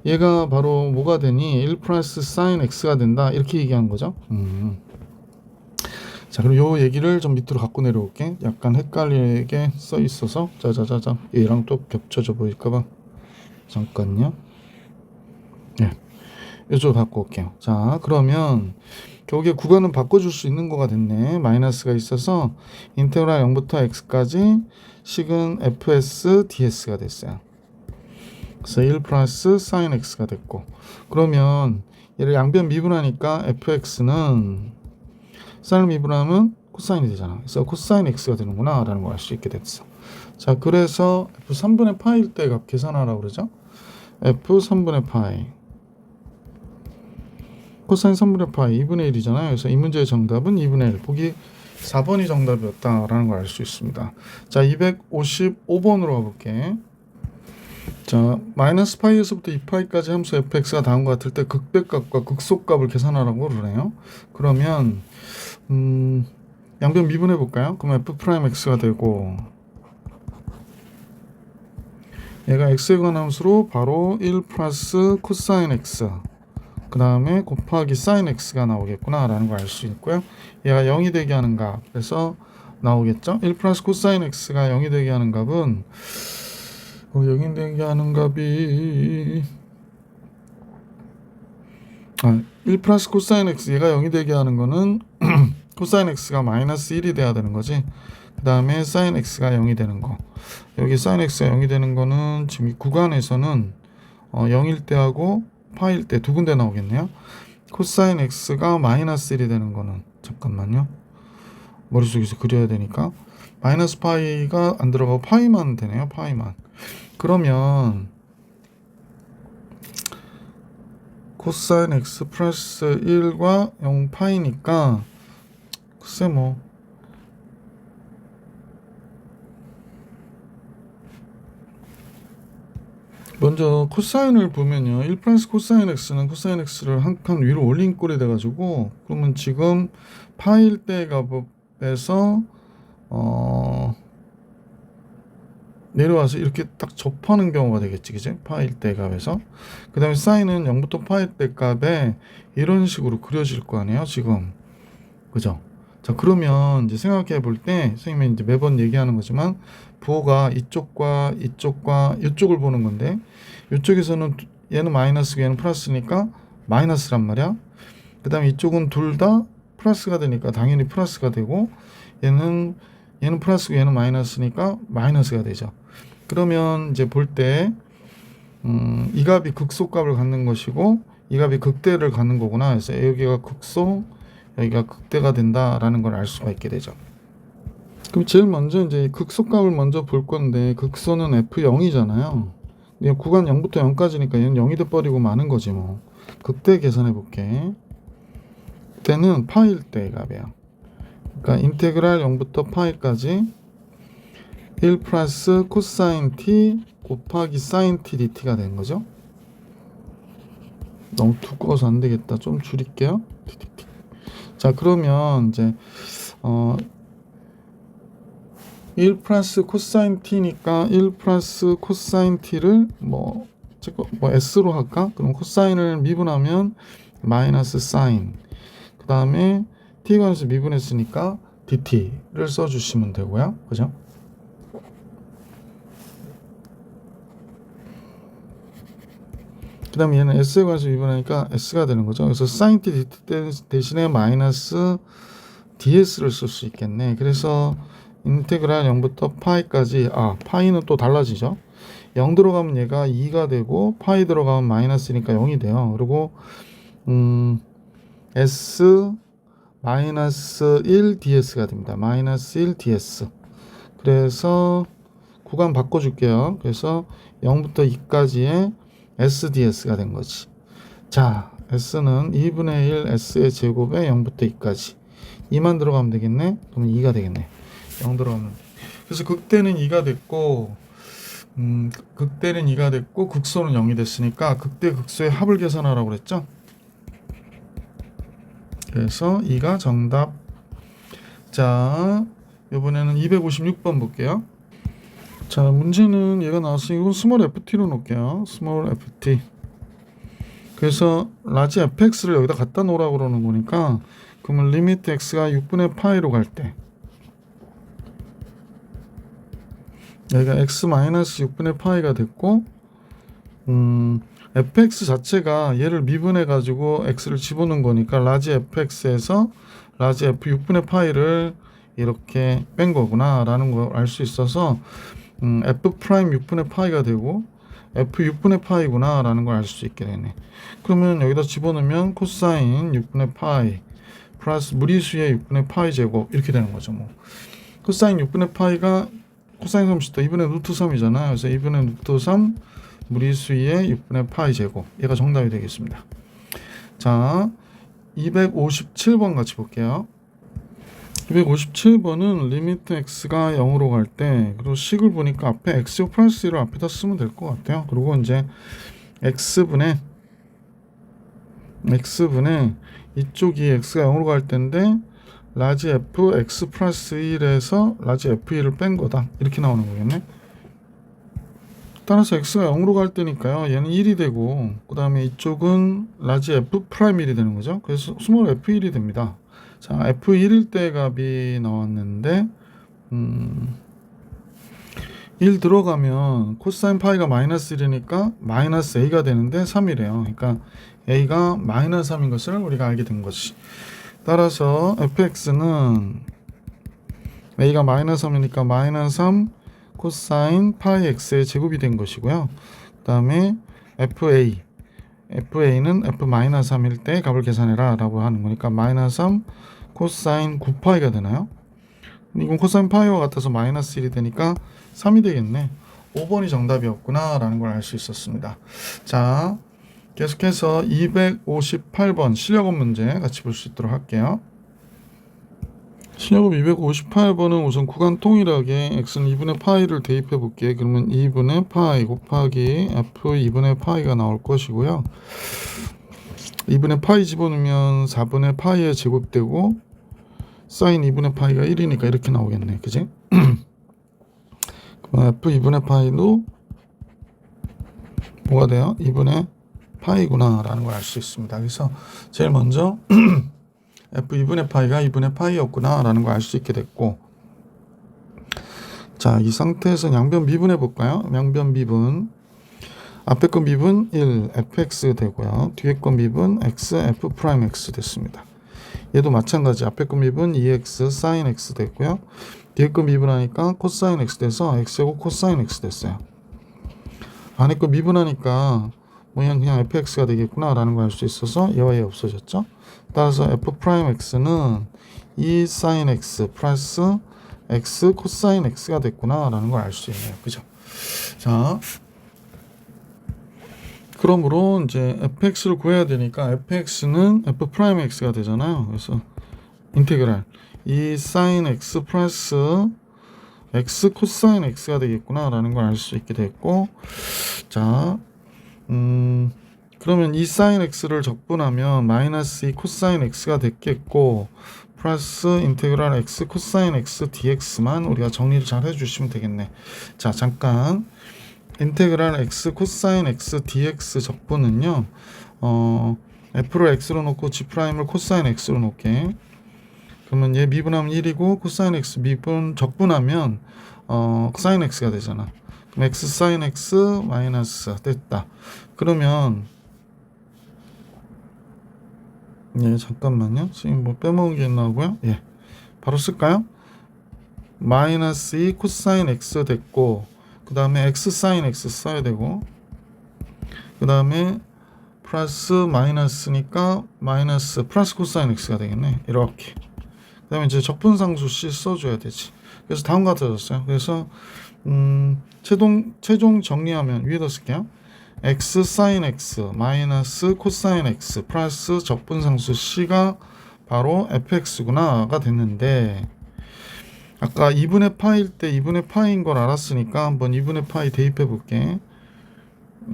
[SPEAKER 1] 얘가 바로 뭐가 되니 1 플러스 sin x가 된다 이렇게 얘기한 거죠. 자, 그럼 요 얘기를 좀 밑으로 갖고 내려올게. 약간 헷갈리게 써 있어서. 자자자자, 얘랑 또 겹쳐져 보일까봐 잠깐요. 네, 이쪽으로 갖고 올게요. 자, 그러면 결국에 구간은 바꿔줄 수 있는 거가 됐네. 마이너스가 있어서 인테그랄 0부터 x까지 식은 fs ds가 됐어요. 그래서 1 플러스 sin x가 됐고, 그러면 얘를 양변 미분하니까 fx는 사인을 미분하면 코사인이 되잖아. 그래서 코사인 x가 되는구나 라는 걸 알 수 있게 됐어. 자, 그래서 f 3분의 파이일 때 값 계산하라고 그러죠. f 3분의 파이 코사인 3분의 파이 2분의 1이잖아요. 그래서 이 문제의 정답은 2분의 1. 보기 4번이 정답이었다라는 걸 알 수 있습니다. 자, 255번으로 가볼게. 자, 마이너스 파이에서부터 2파이까지 함수 fx가 다음과 같을 때 극배값과 극소값을 계산하라고 그러네요. 그러면 양변 미분해 볼까요? 그럼 f 프라임 x가 되고 얘가 x에 관한 함수로 바로 1 플러스 코사인 x 그 다음에 곱하기 sin x가 나오겠구나 라는 걸 알 수 있고요. 얘가 0이 되게 하는 값, 그래서 나오겠죠. 1 플러스 코사인 x가 0이 되게 하는 값은 0이 되게 하는 값이 1 플러스 코사인 x, 얘가 0이 되게 하는 거는 코사인 x가 마이너스 1이 돼야 되는 거지. 그 다음에 sin x가 0이 되는 거, 여기 sin x가 0이 되는 거는 지금 이 구간에서는 0일 때하고 파일 때 두 군데 나오겠네요. 코사인 x가 마이너스 1이 되는 거는, 잠깐만요, 머릿속에서 그려야 되니까 마이너스 파이가 안 들어가고 파이만 되네요. 파이만. 그러면 코사인 x 플러스 1과 0 파이니까 글쎄 뭐 먼저 코사인을 보면요, 1 플러스 코사인 x는 코사인 x를 한 칸 위로 올린 꼴이 돼가지고, 그러면 지금 파일 때 값에서 내려와서 이렇게 딱 접하는 경우가 되겠지, 그지? 파일 때 값에서. 그 다음에 사인은 0부터 파일 때 값에 이런 식으로 그려질 거 아니에요, 지금. 그죠? 자, 그러면 이제 생각해 볼 때, 선생님이 이제 매번 얘기하는 거지만, 부호가 이쪽과 이쪽과 이쪽을 보는 건데, 이쪽에서는 얘는 마이너스고 얘는 플러스니까 마이너스란 말이야. 그 다음에 이쪽은 둘 다 플러스가 되니까 당연히 플러스가 되고, 얘는 얘는 플러스고 얘는 마이너스니까 마이너스가 되죠. 그러면 이제 볼 때 이 값이 극소값을 갖는 것이고 이 값이 극대를 갖는 거구나. 그래서 여기가 극소, 여기가 극대가 된다라는 걸 알 수가 있게 되죠. 그럼 제일 먼저 이제 극소값을 먼저 볼 건데 극소는 F0이잖아요. 구간 0부터 0까지니까 얘는 0이 돼버리고 마는 거지 뭐. 극대 계산해 볼게. 극대는 파일 때 값이야. 그러니까 인테그랄 0부터 파이까지 1 플러스 코사인 t 곱하기 사인 t dt가 되는 거죠. 너무 두꺼워서 안 되겠다. 좀 줄일게요. 자, 그러면 이제 1 플러스 코사인 t니까 1 플러스 코사인 t를 뭐 s로 할까? 그럼 코사인을 미분하면 마이너스 사인. 그 다음에 t관에서 미분했으니까 dt를 써주시면 되고요. 그죠? 그 다음에 얘는 s에 관해서 미분하니까 s가 되는 거죠. 그래서 sin t dt 대신에 마이너스 ds를 쓸 수 있겠네. 그래서 인테그랄 0부터 파이까지, 파이는 또 달라지죠. 0 들어가면 얘가 2가 되고 파이 들어가면 마이너스니까 0이 돼요. 그리고 s 마이너스 1 ds가 됩니다. 마이너스 1 ds. 그래서 구간 바꿔줄게요. 그래서 0부터 2까지의 sds가 된 거지. 자, s는 2분의 1 s의 제곱에 0부터 2까지 2만 들어가면 되겠네. 그러면 2가 되겠네. 0 들어가면. 그래서 극대는 2가 됐고 극대는 2가 됐고 극소는 0이 됐으니까 극대 극소의 합을 계산하라고 그랬죠. 그래서 2가 정답. 자, 이번에는 256번 볼게요. 자, 문제는 얘가 나왔으니 이건 스몰 ft로 놓을게요. 스몰 ft. 그래서 라지 fx를 여기다 갖다 놓으라고 그러는 거니까 그러면 리미트 x가 6분의 파이로 갈 때 여기가 x 마이너스 6분의 파이가 됐고 fx 자체가 얘를 미분해 가지고 x를 집어넣은 거니까 라지 fx에서 라지 f 6분의 파이를 이렇게 뺀 거구나 라는 걸 알 수 있어서 f 프라임 6분의 파이가 되고 f 6분의 파이구나 라는 걸 알 수 있게 되네. 그러면 여기다 집어넣으면 코사인 6분의 파이 플러스 무리수의 6분의 파이 제곱 이렇게 되는 거죠. 뭐 코사인 6분의 파이가 코사인 30도 2분의 루트 3이잖아요. 그래서 2분의 루트 3 무리수의 6분의 파이 제곱. 얘가 정답이 되겠습니다. 자, 257번 같이 볼게요. 257번은 리미트 x가 0으로 갈 때 그리고 식을 보니까 앞에 x 플러스 1을 앞에다 쓰면 될 것 같아요. 그리고 이제 x분의 이쪽이 x가 0으로 갈 때인데 라지 f x 플러스 1에서 라지 f1을 뺀 거다. 이렇게 나오는 거겠네. 따라서 x가 0으로 갈 때니까요. 얘는 1이 되고 그 다음에 이쪽은 라지 f 프라임 1이 되는 거죠. 그래서 스몰 f1이 됩니다. 자, f1일 때 값이 나왔는데 1 들어가면 코사인 파이가 마이너스 1이니까 마이너스 a가 되는데 3이래요. 그러니까 a가 마이너스 3인 것을 우리가 알게 된 거지. 따라서 fx는 a가 마이너스 3이니까 마이너스 3 코사인 파이 x의 제곱이 된 것이고요. 그 다음에 fa는 f 마이너스 3일 때 값을 계산해라 라고 하는 거니까 마이너스 3 코사인 9파이가 되나요? 이건 코사인 파이와 같아서 마이너스 1이 되니까 3이 되겠네. 5번이 정답이었구나 라는 걸 알 수 있었습니다. 자, 계속해서 258번 실력업 문제 같이 볼 수 있도록 할게요. 실력업 258번은 우선 구간 통일하게 x는 2분의 파이를 대입해 볼게요. 그러면 2분의 파이 곱하기 f 2분의 파이가 나올 것이고요. 2분의 파이 집어넣으면 4분의 파이에 제곱되고 사인 2분의 파이가 1이니까 이렇게 나오겠네. 그지? 그럼 f 2분의 파이도 뭐가 돼요? 2분의 파이구나 라는 걸 알 수 있습니다. 그래서 제일 먼저 f 2분의 파이가 2분의 파이였구나 라는 걸 알 수 있게 됐고, 자, 이 상태에서 양변 미분해 볼까요? 양변 미분, 앞에 건 미분 1 fx 되고요. 뒤에 건 미분 x f 프라임 x 됐습니다. 얘도 마찬가지. 앞에 거 미분 2x sin x 됐고요. 뒤에 거 미분하니까 코사인 x 돼서 x하고 코사인 x 됐어요. 안에 거 미분하니까 그냥 fx가 되겠구나 라는 걸 알 수 있어서 얘와 얘 없어졌죠. 따라서 f'x는 2 sin x 플러스 x 코사인 x가 됐구나 라는 걸 알 수 있네요. 그죠? 자, 그러므로 이제 fx를 구해야 되니까 fx는 f'x가 되잖아요. 그래서 인테그랄 2 sin x 플러스 x 코사인 x가 되겠구나 라는 걸 알 수 있게 됐고, 자, 그러면 이 sin x를 적분하면 마이너스 2 코사인 x가 됐겠고, 플러스 인테그랄 x 코사인 x dx만 우리가 정리를 잘 해주시면 되겠네. 자, 잠깐 인테그랄 x 코사인 x dx 적분은요, f를 x로 놓고 g'을 코사인 x로 놓게. 그러면 얘 미분하면 1이고 코사인 x 미분 적분하면 sin x가 되잖아. 그럼 x sin x 마이너스 됐다. 그러면 예, 잠깐만요. 지금 뭐 빼먹은 게 있나고요? 예, 바로 쓸까요? 마이너스 2 코사인 x 됐고, 그 다음에 x sin x 써야 되고, 그 다음에 플러스 마이너스니까 마이너스 플러스 코사인 x가 되겠네. 이렇게. 그 다음에 이제 적분상수 c 써줘야 되지. 그래서 다음과 같아졌어요. 그래서 최종 정리하면 위에다 쓸게요. x sin x 마이너스 코사인 x 플러스 적분상수 c가 바로 fx구나가 됐는데, 아까 2분의 파일 때 2분의 파이인 걸 알았으니까 한번 2분의 파이 대입해 볼게.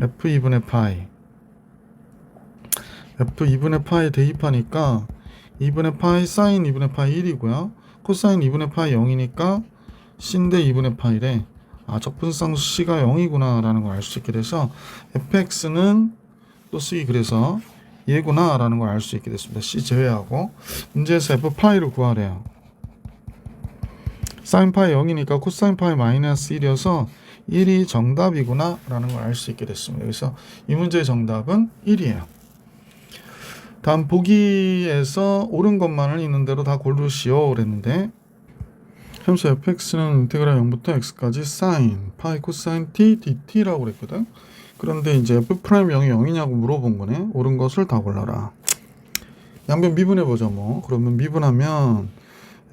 [SPEAKER 1] f 2분의 파이 f 2분의 파이 대입하니까 2분의 파이 사인 2분의 파이 1이고요. 코사인 2분의 파이 0이니까 c인데 2분의 파이래. 아, 적분상수 c가 0이구나 라는 걸 알 수 있게 돼서 fx는 또 쓰기 그래서 얘구나 라는 걸 알 수 있게 됐습니다. c 제외하고 문제에서 f파이를 구하래요. 사인 파이 0이니까 코사인 파이 마이너스 1이어서 1이 정답이구나 라는 걸 알 수 있게 됐습니다. 그래서 이 문제의 정답은 1이에요. 다음 보기에서 옳은 것만을 있는 대로 다 고르시오 그랬는데, 함수 fx는 인테그랄 0부터 x까지 sin 파이 코사인 t dt라고 그랬거든. 그런데 이제 f 프라임 0이 0이냐고 물어본 거네. 옳은 것을 다 골라라. 양변 미분해 보죠 뭐. 그러면 미분하면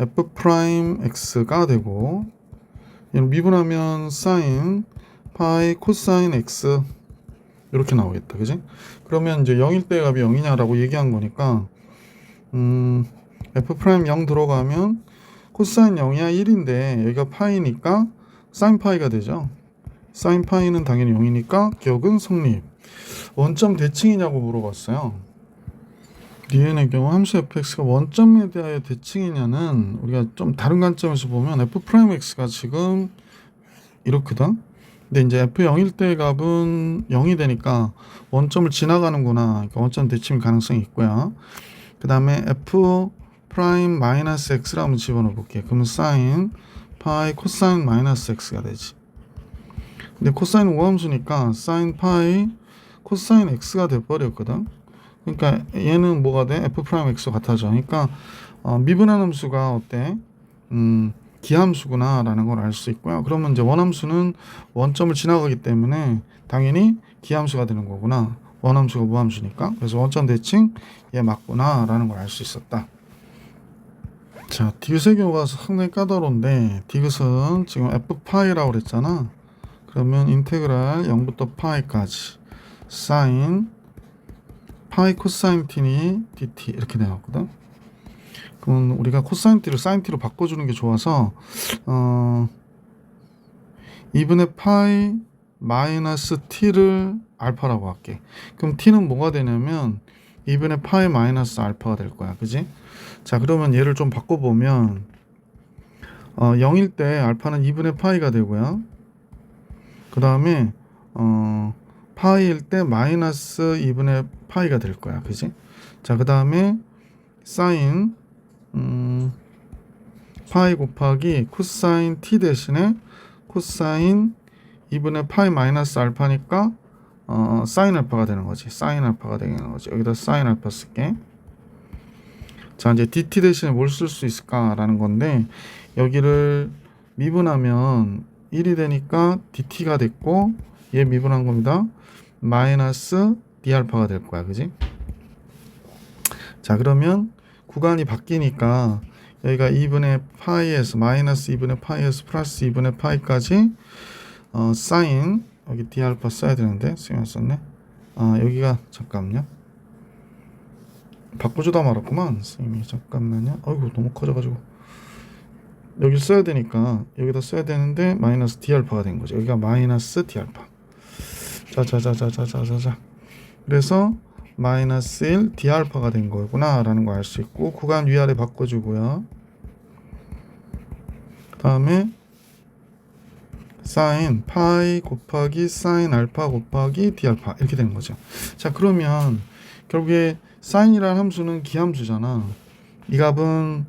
[SPEAKER 1] f 프라임 x가 되고, 얘는 미분하면 sin 파이 코사인 x 이렇게 나오겠다. 그지? 그러면 이제 0일 때 값이 0이냐라고 얘기한 거니까 f 프라임 0 들어가면 코사인 0이야 1인데 여기가 파이니까 사인 파이가 되죠. 사인 파이는 당연히 0이니까 기억은 성립. 원점 대칭이냐고 물어봤어요. 리엔의 경우 함수 fx가 원점에 대하여 대칭이냐는 우리가 좀 다른 관점에서 보면 f 프라임 x가 지금 이렇거든. 근데 이제 f0일 때 값은 0이 되니까 원점을 지나가는구나. 그러니까 원점 대칭 가능성이 있고요. 그 다음에 f 프라임 마이너스 x를 한번 집어넣어 볼게요. 그러면 사인 파이 코사인 마이너스 x가 되지. 근데 코사인 우함수니까 사인 파이 코사인 x가 돼버렸거든. 그러니까 얘는 뭐가 돼? f 프라임 x 같아져. 그러니까 미분한 함수가 어때? 기함수구나 라는 걸 알 수 있고요. 그러면 이제 원함수는 원점을 지나가기 때문에 당연히 기함수가 되는 거구나. 원함수가 무함수니까. 그래서 원점 대칭 얘 맞구나 라는 걸 알 수 있었다. 자, 디귿의 경우가 상당히 까다로운데, 디귿은 지금 f파이라고 그랬잖아. 그러면 인테그랄 0부터 파이까지 사인 파이 코사인 t니 dt 이렇게 나왔거든. 그럼 우리가 코사인 t를 사인 t로 바꿔주는 게 좋아서 2분의 파이 마이너스 t를 알파라고 할게. 그럼 t는 뭐가 되냐면 2분의 파이 마이너스 알파가 될 거야. 그지? 자, 그러면 얘를 좀 바꿔보면 0일 때 알파는 2분의 파이가 되고요. 그 다음에 파이일 때 마이너스 2분의 파이가 될 거야. 그지? 자, 그 다음에 사인 파이 곱하기 코사인 t 대신에 코사인 2분의 파이 마이너스 알파니까 사인 알파가 되는 거지. 사인 알파가 되는 거지. 여기다 사인 알파 쓸게. 자, 이제 dt 대신에 뭘 쓸 수 있을까라는 건데, 여기를 미분하면 1이 되니까 dt가 됐고, 얘 미분한 겁니다. 마이너스 d알파가 될 거야, 그지? 자, 그러면 구간이 바뀌니까 여기가 2분의 파이에서 마이너스 2분의 파이에서 플러스 2분의 파이까지 사인, 여기 d알파 써야 되는데 쓰면 썼네. 여기가 잠깐만요. 바꾸지도 말았구만. 선생님이 잠깐만요. 아이고 너무 커져가지고 여기 써야 되니까 여기다 써야 되는데 마이너스 d알파가 된 거죠. 여기가 마이너스 d알파. 자자자자자자자. 그래서 마이너스 1 d알파가 된 거구나 라는 거 알 수 있고, 구간 위아래 바꿔주고요. 그 다음에 사인 파이 곱하기 사인 알파 곱하기 d알파 이렇게 되는 거죠. 자, 그러면 결국에 사인이라는 함수는 기함수잖아. 이 값은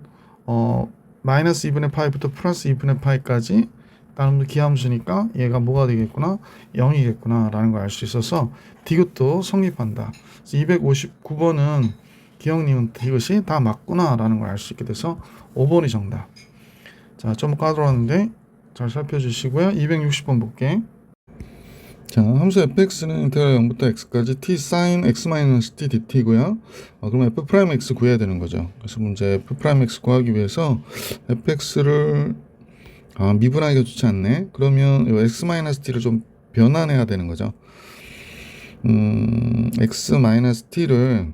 [SPEAKER 1] 마이너스 2분의 파이부터 플러스 2분의 파이까지 다른 기함수니까 얘가 뭐가 되겠구나? 0이겠구나 라는 걸 알 수 있어서 디귿도 성립한다. 259번은 기영님은 이것이 다 맞구나 라는 걸 알 수 있게 돼서 5번이 정답. 자, 좀 까들었는데 잘 살펴주시고요. 260번 볼게. 자, 함수 fx는 인테그랄 0부터 x까지 t sin x-t dt고요. 그럼 f'(x) 구해야 되는 거죠. 그래서 문제 f'(x) 구하기 위해서 fx를 미분하기가 좋지 않네. 그러면 x-t를 좀 변환해야 되는 거죠. x-t를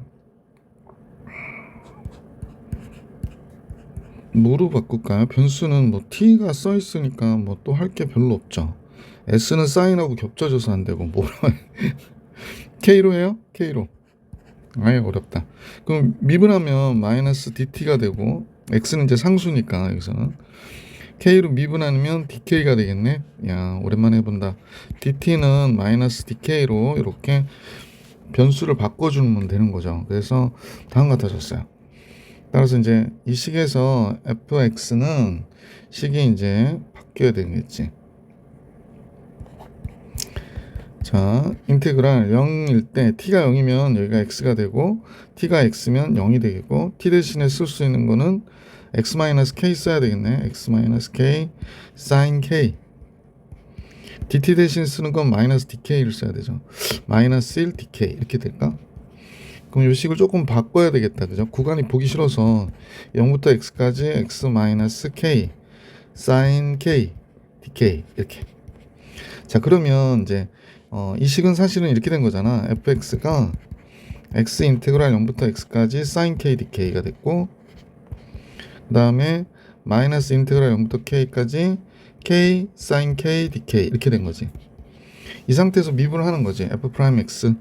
[SPEAKER 1] 뭐로 바꿀까요? 변수는 뭐 t가 써 있으니까 뭐 또 할 게 별로 없죠. s는 사인하고 겹쳐져서 안 되고 뭐라 k로 해요? k로. 아예 어렵다. 그럼 미분하면 마이너스 dt가 되고 x는 이제 상수니까 여기서는 k로 미분하면 dk가 되겠네. 야, 오랜만에 해본다. dt는 마이너스 dk로 이렇게 변수를 바꿔주면 되는 거죠. 그래서 다음 같아졌어요. 따라서 이제 이 식에서 fx는 식이 이제 바뀌어야 되겠지. 자, 인테그랄 0일 때 t가 0이면 여기가 x가 되고 t가 x면 0이 되겠고, t 대신에 쓸 수 있는 거는 x-k 써야 되겠네. x-k sin k. dt 대신 쓰는 건 마이너스 dk를 써야 되죠. 마이너스 1 dk 이렇게 될까? 그럼 이 식을 조금 바꿔야 되겠다, 그죠? 구간이 보기 싫어서 0부터 x까지 x-k sin k dk 이렇게. 자, 그러면 이제 이 식은 사실은 이렇게 된 거잖아. fx가 x 인테그랄 0부터 x까지 sin k dk가 됐고, 그 다음에 마이너스 인테그랄 0부터 k까지 k sin k dk 이렇게 된 거지. 이 상태에서 미분을 하는 거지. f'(x).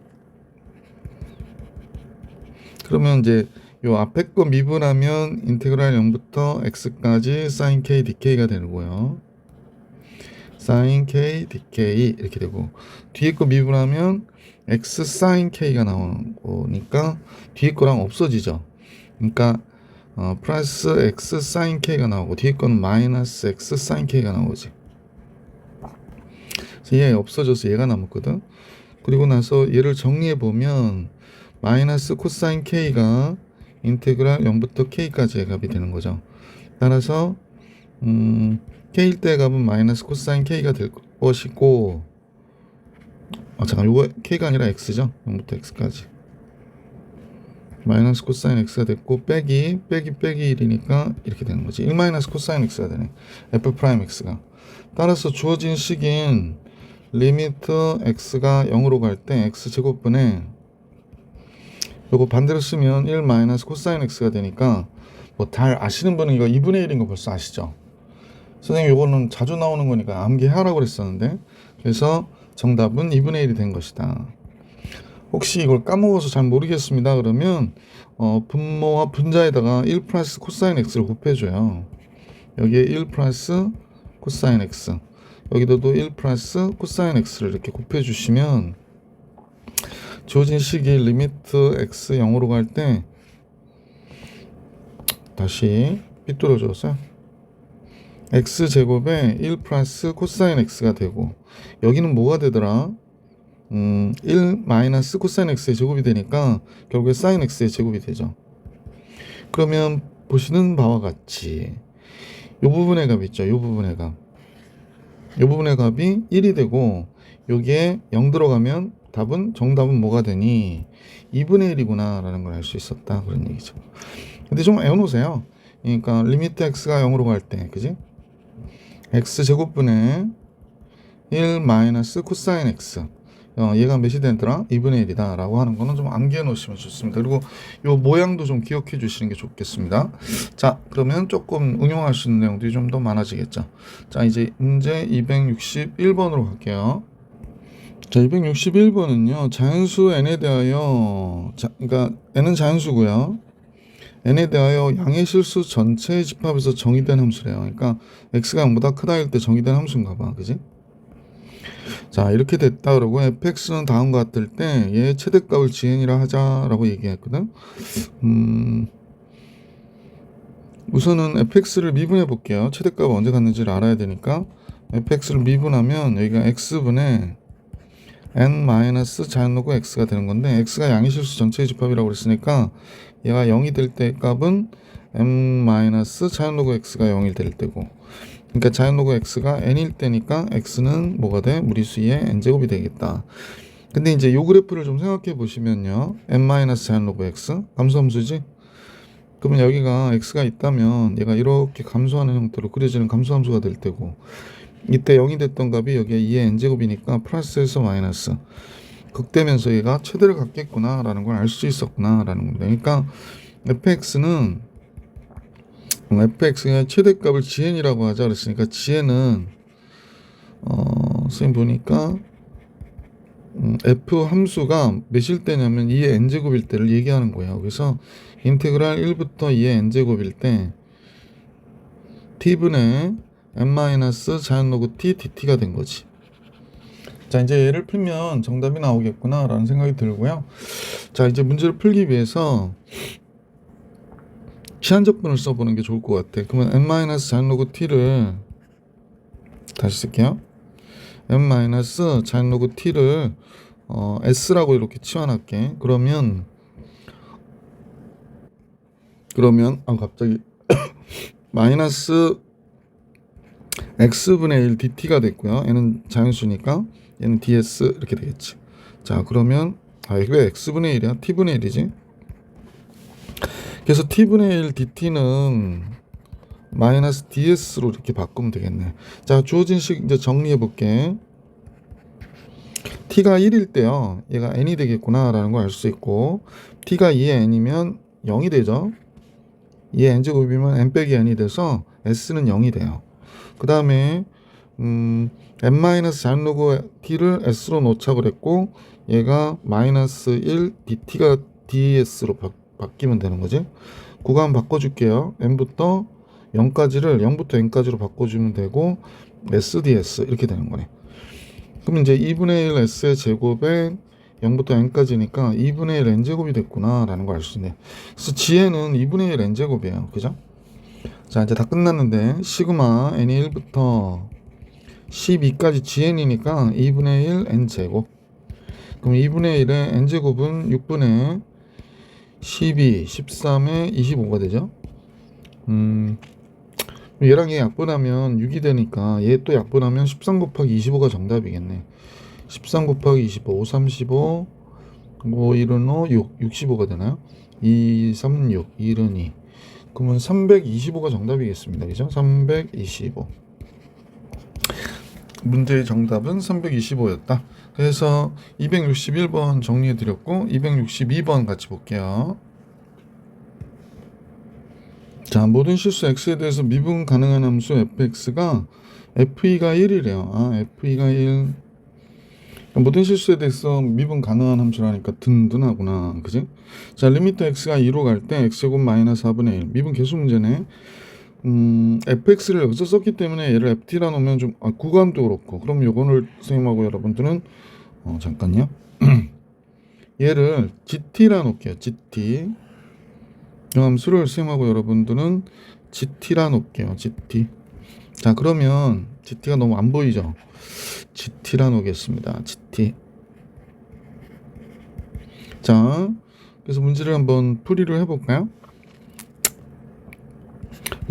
[SPEAKER 1] 그러면 이제 요 앞에 거 미분하면 인테그랄 0부터 x까지 sin k dk가 되고요. sin k dk 이렇게 되고, 뒤에 거 미분하면 x sin k가 나오는 거니까 뒤에 거랑 없어지죠. 그러니까 플러스 x sin k가 나오고 뒤에 거는 마이너스 x sin k가 나오지. 그래서 얘 없어져서 얘가 남았거든. 그리고 나서 얘를 정리해 보면 마이너스 코사인 k가 인테그랄 0부터 k까지의 값이 되는 거죠. 따라서 k일 때 값은 마이너스 코사인 k가 될 것이고, 잠깐, 요거 k가 아니라 x죠. 0부터 x까지 마이너스 코사인 x가 됐고, 빼기 1이니까 이렇게 되는 거지. 1 마이너스 코사인 x가 되네, f'x가. 따라서 주어진 식인 리미트 x가 0으로 갈 때 x제곱분에 요거 반대로 쓰면 1 마이너스 코사인 x가 되니까, 뭐 잘 아시는 분은 이거 2분의 1인 거 벌써 아시죠? 선생님 요거는 자주 나오는 거니까 암기하라고 그랬었는데, 그래서 정답은 2분의 1이 된 것이다. 혹시 이걸 까먹어서 잘 모르겠습니다 그러면 분모와 분자에다가 1 플러스 코사인 x를 곱해줘요. 여기에 1 플러스 코사인 x, 여기도도 1 플러스 코사인 x를 이렇게 곱해주시면 주어진 식이 리미트 x 0으로 갈 때, 다시 삐뚤어져서 x제곱에 1 플러스 코사인 x가 되고, 여기는 뭐가 되더라? 1 마이너스 코사인 x의 제곱이 되니까 결국에 사인 x의 제곱이 되죠. 그러면 보시는 바와 같이 요 부분의 값 있죠. 요 부분의 값. 요 부분의 값이 1이 되고 여기에 0 들어가면 정답은 뭐가 되니 2분의 1이구나 라는 걸 알 수 있었다 그런 얘기죠. 근데 좀 외워놓으세요. 그러니까 리미트 x가 0으로 갈 때 그지? x제곱분의 1 마이너스 코사인 x 얘가 몇이 되더라? 2분의 1이다 라고 하는 거는 좀 암기해 놓으시면 좋습니다. 그리고 요 모양도 좀 기억해 주시는 게 좋겠습니다. 자, 그러면 조금 응용할 수 있는 내용들이 좀 더 많아지겠죠. 자, 이제 문제 261번으로 갈게요. 자, 261번은요 자연수 n에 대하여 그러니까 n은 자연수고요, n에 대하여 양의 실수 전체의 집합에서 정의된 함수래요. 그러니까 x가 0보다 크다일 때 정의된 함수인가 봐, 그지? 자, 이렇게 됐다 그러고 fx는 다음과 같을 때 얘의 최대값을 gn이라 하자라고 얘기했거든. 우선은 fx를 미분해 볼게요. 최대값 언제 갔는지를 알아야 되니까 fx를 미분하면 여기가 x분의 n- 자연로그 x가 되는 건데, x가 양의 실수 전체의 집합이라고 그랬으니까 얘가 0이 될 때 값은 n- 자연로그 x가 0이 될 때고, 그러니까 자연로그 x가 n일 때니까 x는 뭐가 돼? 무리수의 n제곱이 되겠다. 근데 이제 요 그래프를 좀 생각해 보시면요, n- 자연로그 x 감소함수지? 그러면 여기가 x가 있다면 얘가 이렇게 감소하는 형태로 그려지는 감소함수가 될 때고, 이때 0이 됐던 값이 여기에 2의 n제곱이니까 플러스에서 마이너스 극대면서 얘가 최대를 갖겠구나 라는 걸 알 수 있었구나 라는 겁니다. 그러니까 fx가 최대값을 gn이라고 하자 그랬으니까 gn은 선생님 보니까 f 함수가 몇일 때냐면 2의 n제곱일 때를 얘기하는 거예요. 그래서 인테그랄 1부터 2의 n제곱일 때 t분의 n- 자연로그 t dt가 된 거지. 자, 이제 얘를 풀면 정답이 나오겠구나 라는 생각이 들고요. 자, 이제 문제를 풀기 위해서 시한적분을 써보는 게 좋을 것 같아. 그러면 n- 자연로그 t를 다시 쓸게요. n- 자연로그 t를 s라고 이렇게 치환할게. 그러면 갑자기 마이너스 x분의 1 dt가 됐고요. 얘는 자연수니까 얘는 ds 이렇게 되겠지. 자, 그러면 이게 왜 x분의 1이야? t분의 1이지. 그래서 t분의 1 dt는 마이너스 ds로 이렇게 바꾸면 되겠네. 자, 주어진 식 이제 정리해 볼게. t가 1일 때요, 얘가 n이 되겠구나 라는 걸 알 수 있고, t가 2의 n이면 0이 되죠. 2의 n제곱이면 n 빼기 n이 돼서 s는 0이 돼요. 그 다음에 n- 자연로그 t를 s로 놓자 그랬고, 얘가 마이너스 1 dt가 ds로 바뀌면 되는 거지. 구간 바꿔줄게요. n부터 0부터 n까지로 바꿔주면 되고, sds 이렇게 되는 거네. 그럼 이제 2분의 1 s의 제곱에 0부터 n까지니까 2분의 1 n제곱이 됐구나 라는 걸 알 수 있네. 그래서 g는 2분의 1 n제곱이에요. 그죠? 자, 이제 다 끝났는데 시그마 n이 1부터 12까지 gn이니까 2분의 1 n제곱. 그럼 2분의 1의 n제곱은 6분의 12, 13에 25가 되죠. 얘랑 얘 약분하면 6이 되니까 얘 또 약분하면 13 곱하기 25가 정답이겠네. 13 곱하기 25, 5, 35, 5, 1은 5, 6, 65가 되나요? 2, 3, 6, 1은 2. 그러면 325가 정답이겠습니다. 그죠? 325. 문제의 정답은 325였다. 그래서 261번 정리해드렸고 262번 같이 볼게요. 자, 모든 실수 x에 대해서 미분 가능한 함수 fx가 fe가 1이래요. fe가 1. 모든 실수에 대해서 미분 가능한 함수라니까 든든하구나. 그지? 자, 리미트 x가 2로 갈 때 x제곱 마이너스 4분의 1. 미분 계수 문제네. fx를 여기서 썼기 때문에 얘를 ft라 놓으면 좀 구간도 그렇고, 그럼 요거를 선생님하고 여러분들은 잠깐요. 얘를 gt라 놓을게요. gt. 이 함수를 선생님하고 여러분들은 gt라 놓을게요. gt. 자, 그러면 gt가 너무 안 보이죠? gt라 놓겠습니다. gt. 자, 그래서 문제를 한번 풀이를 해볼까요?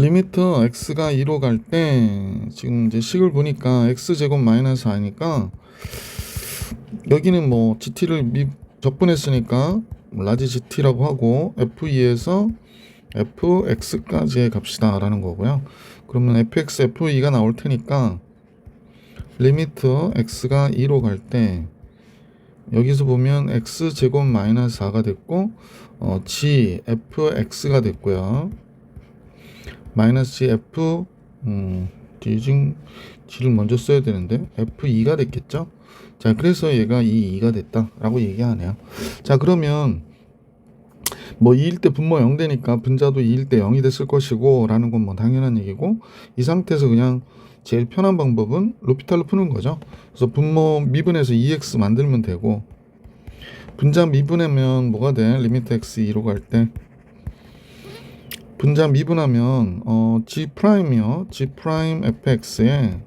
[SPEAKER 1] 리미트 x가 2로 갈 때 지금 이제 식을 보니까 x제곱 마이너스 4니까 여기는 뭐 gt를 적분했으니까 라지 gt라고 하고 f2에서 fx까지의 값이다 라는 거고요. 그러면 fx, f2가 나올 테니까 리미트 x가 2로 갈 때 여기서 보면 x제곱 마이너스 4가 됐고 g fx가 됐고요. 마이너스 g f g를 먼저 써야 되는데 f2가 됐겠죠. 자, 그래서 얘가 2가 됐다 라고 얘기하네요. 자, 그러면 뭐 2일 때 분모 0 되니까 분자도 2일 때 0이 됐을 것이고 라는 건 뭐 당연한 얘기고, 이 상태에서 그냥 제일 편한 방법은 로피탈로 푸는 거죠. 그래서 분모 미분해서 2x 만들면 되고, 분자 미분하면 뭐가 돼? 리미트 x 2로 갈 때 분자 미분하면 g 프라임이요. g 프라임 fx에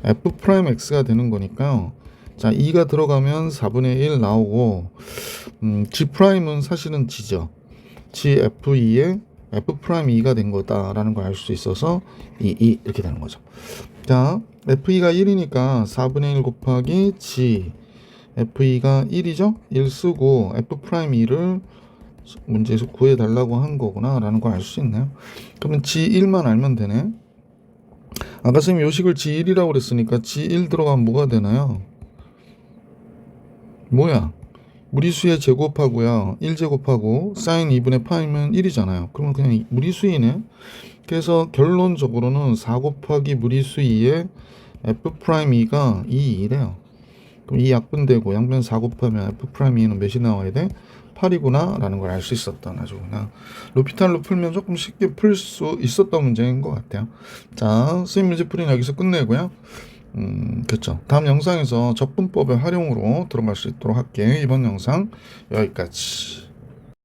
[SPEAKER 1] f 프라임 x가 되는 거니까요. 자, 2가 들어가면 4분의 1 나오고, g 프라임은 사실은 g죠. g f2에 f 프라임 2가 된 거다라는 걸 알 수 있어서 2 이렇게 되는 거죠. 자, f2가 1이니까 4분의 1 곱하기 g f2가 1이죠. 1 쓰고 f 프라임 2를 문제에서 구해달라고 한 거구나 라는 걸 알 수 있네요. 그러면 g1만 알면 되네. 아까 선생님 요식을 g1이라고 그랬으니까 g1 들어가면 뭐가 되나요? 뭐야? 무리수의 제곱하고요 1제곱하고 사인 2분의 파이면 1이잖아요. 그러면 그냥 무리수이네. 그래서 결론적으로는 4 곱하기 무리수 2에 f'2가 2이래요. 그럼 이 약분되고 양변 4 곱하면 f'2는 몇이 나와야 돼? 8이구나 라는 걸 알 수 있었던 아주 그냥 로피탈로 풀면 조금 쉽게 풀 수 있었던 문제인 것 같아요. 자, 수입 문제 풀이는 여기서 끝내고요. 그렇죠. 다음 영상에서 적분법의 활용으로 들어갈 수 있도록 할게요. 이번 영상 여기까지.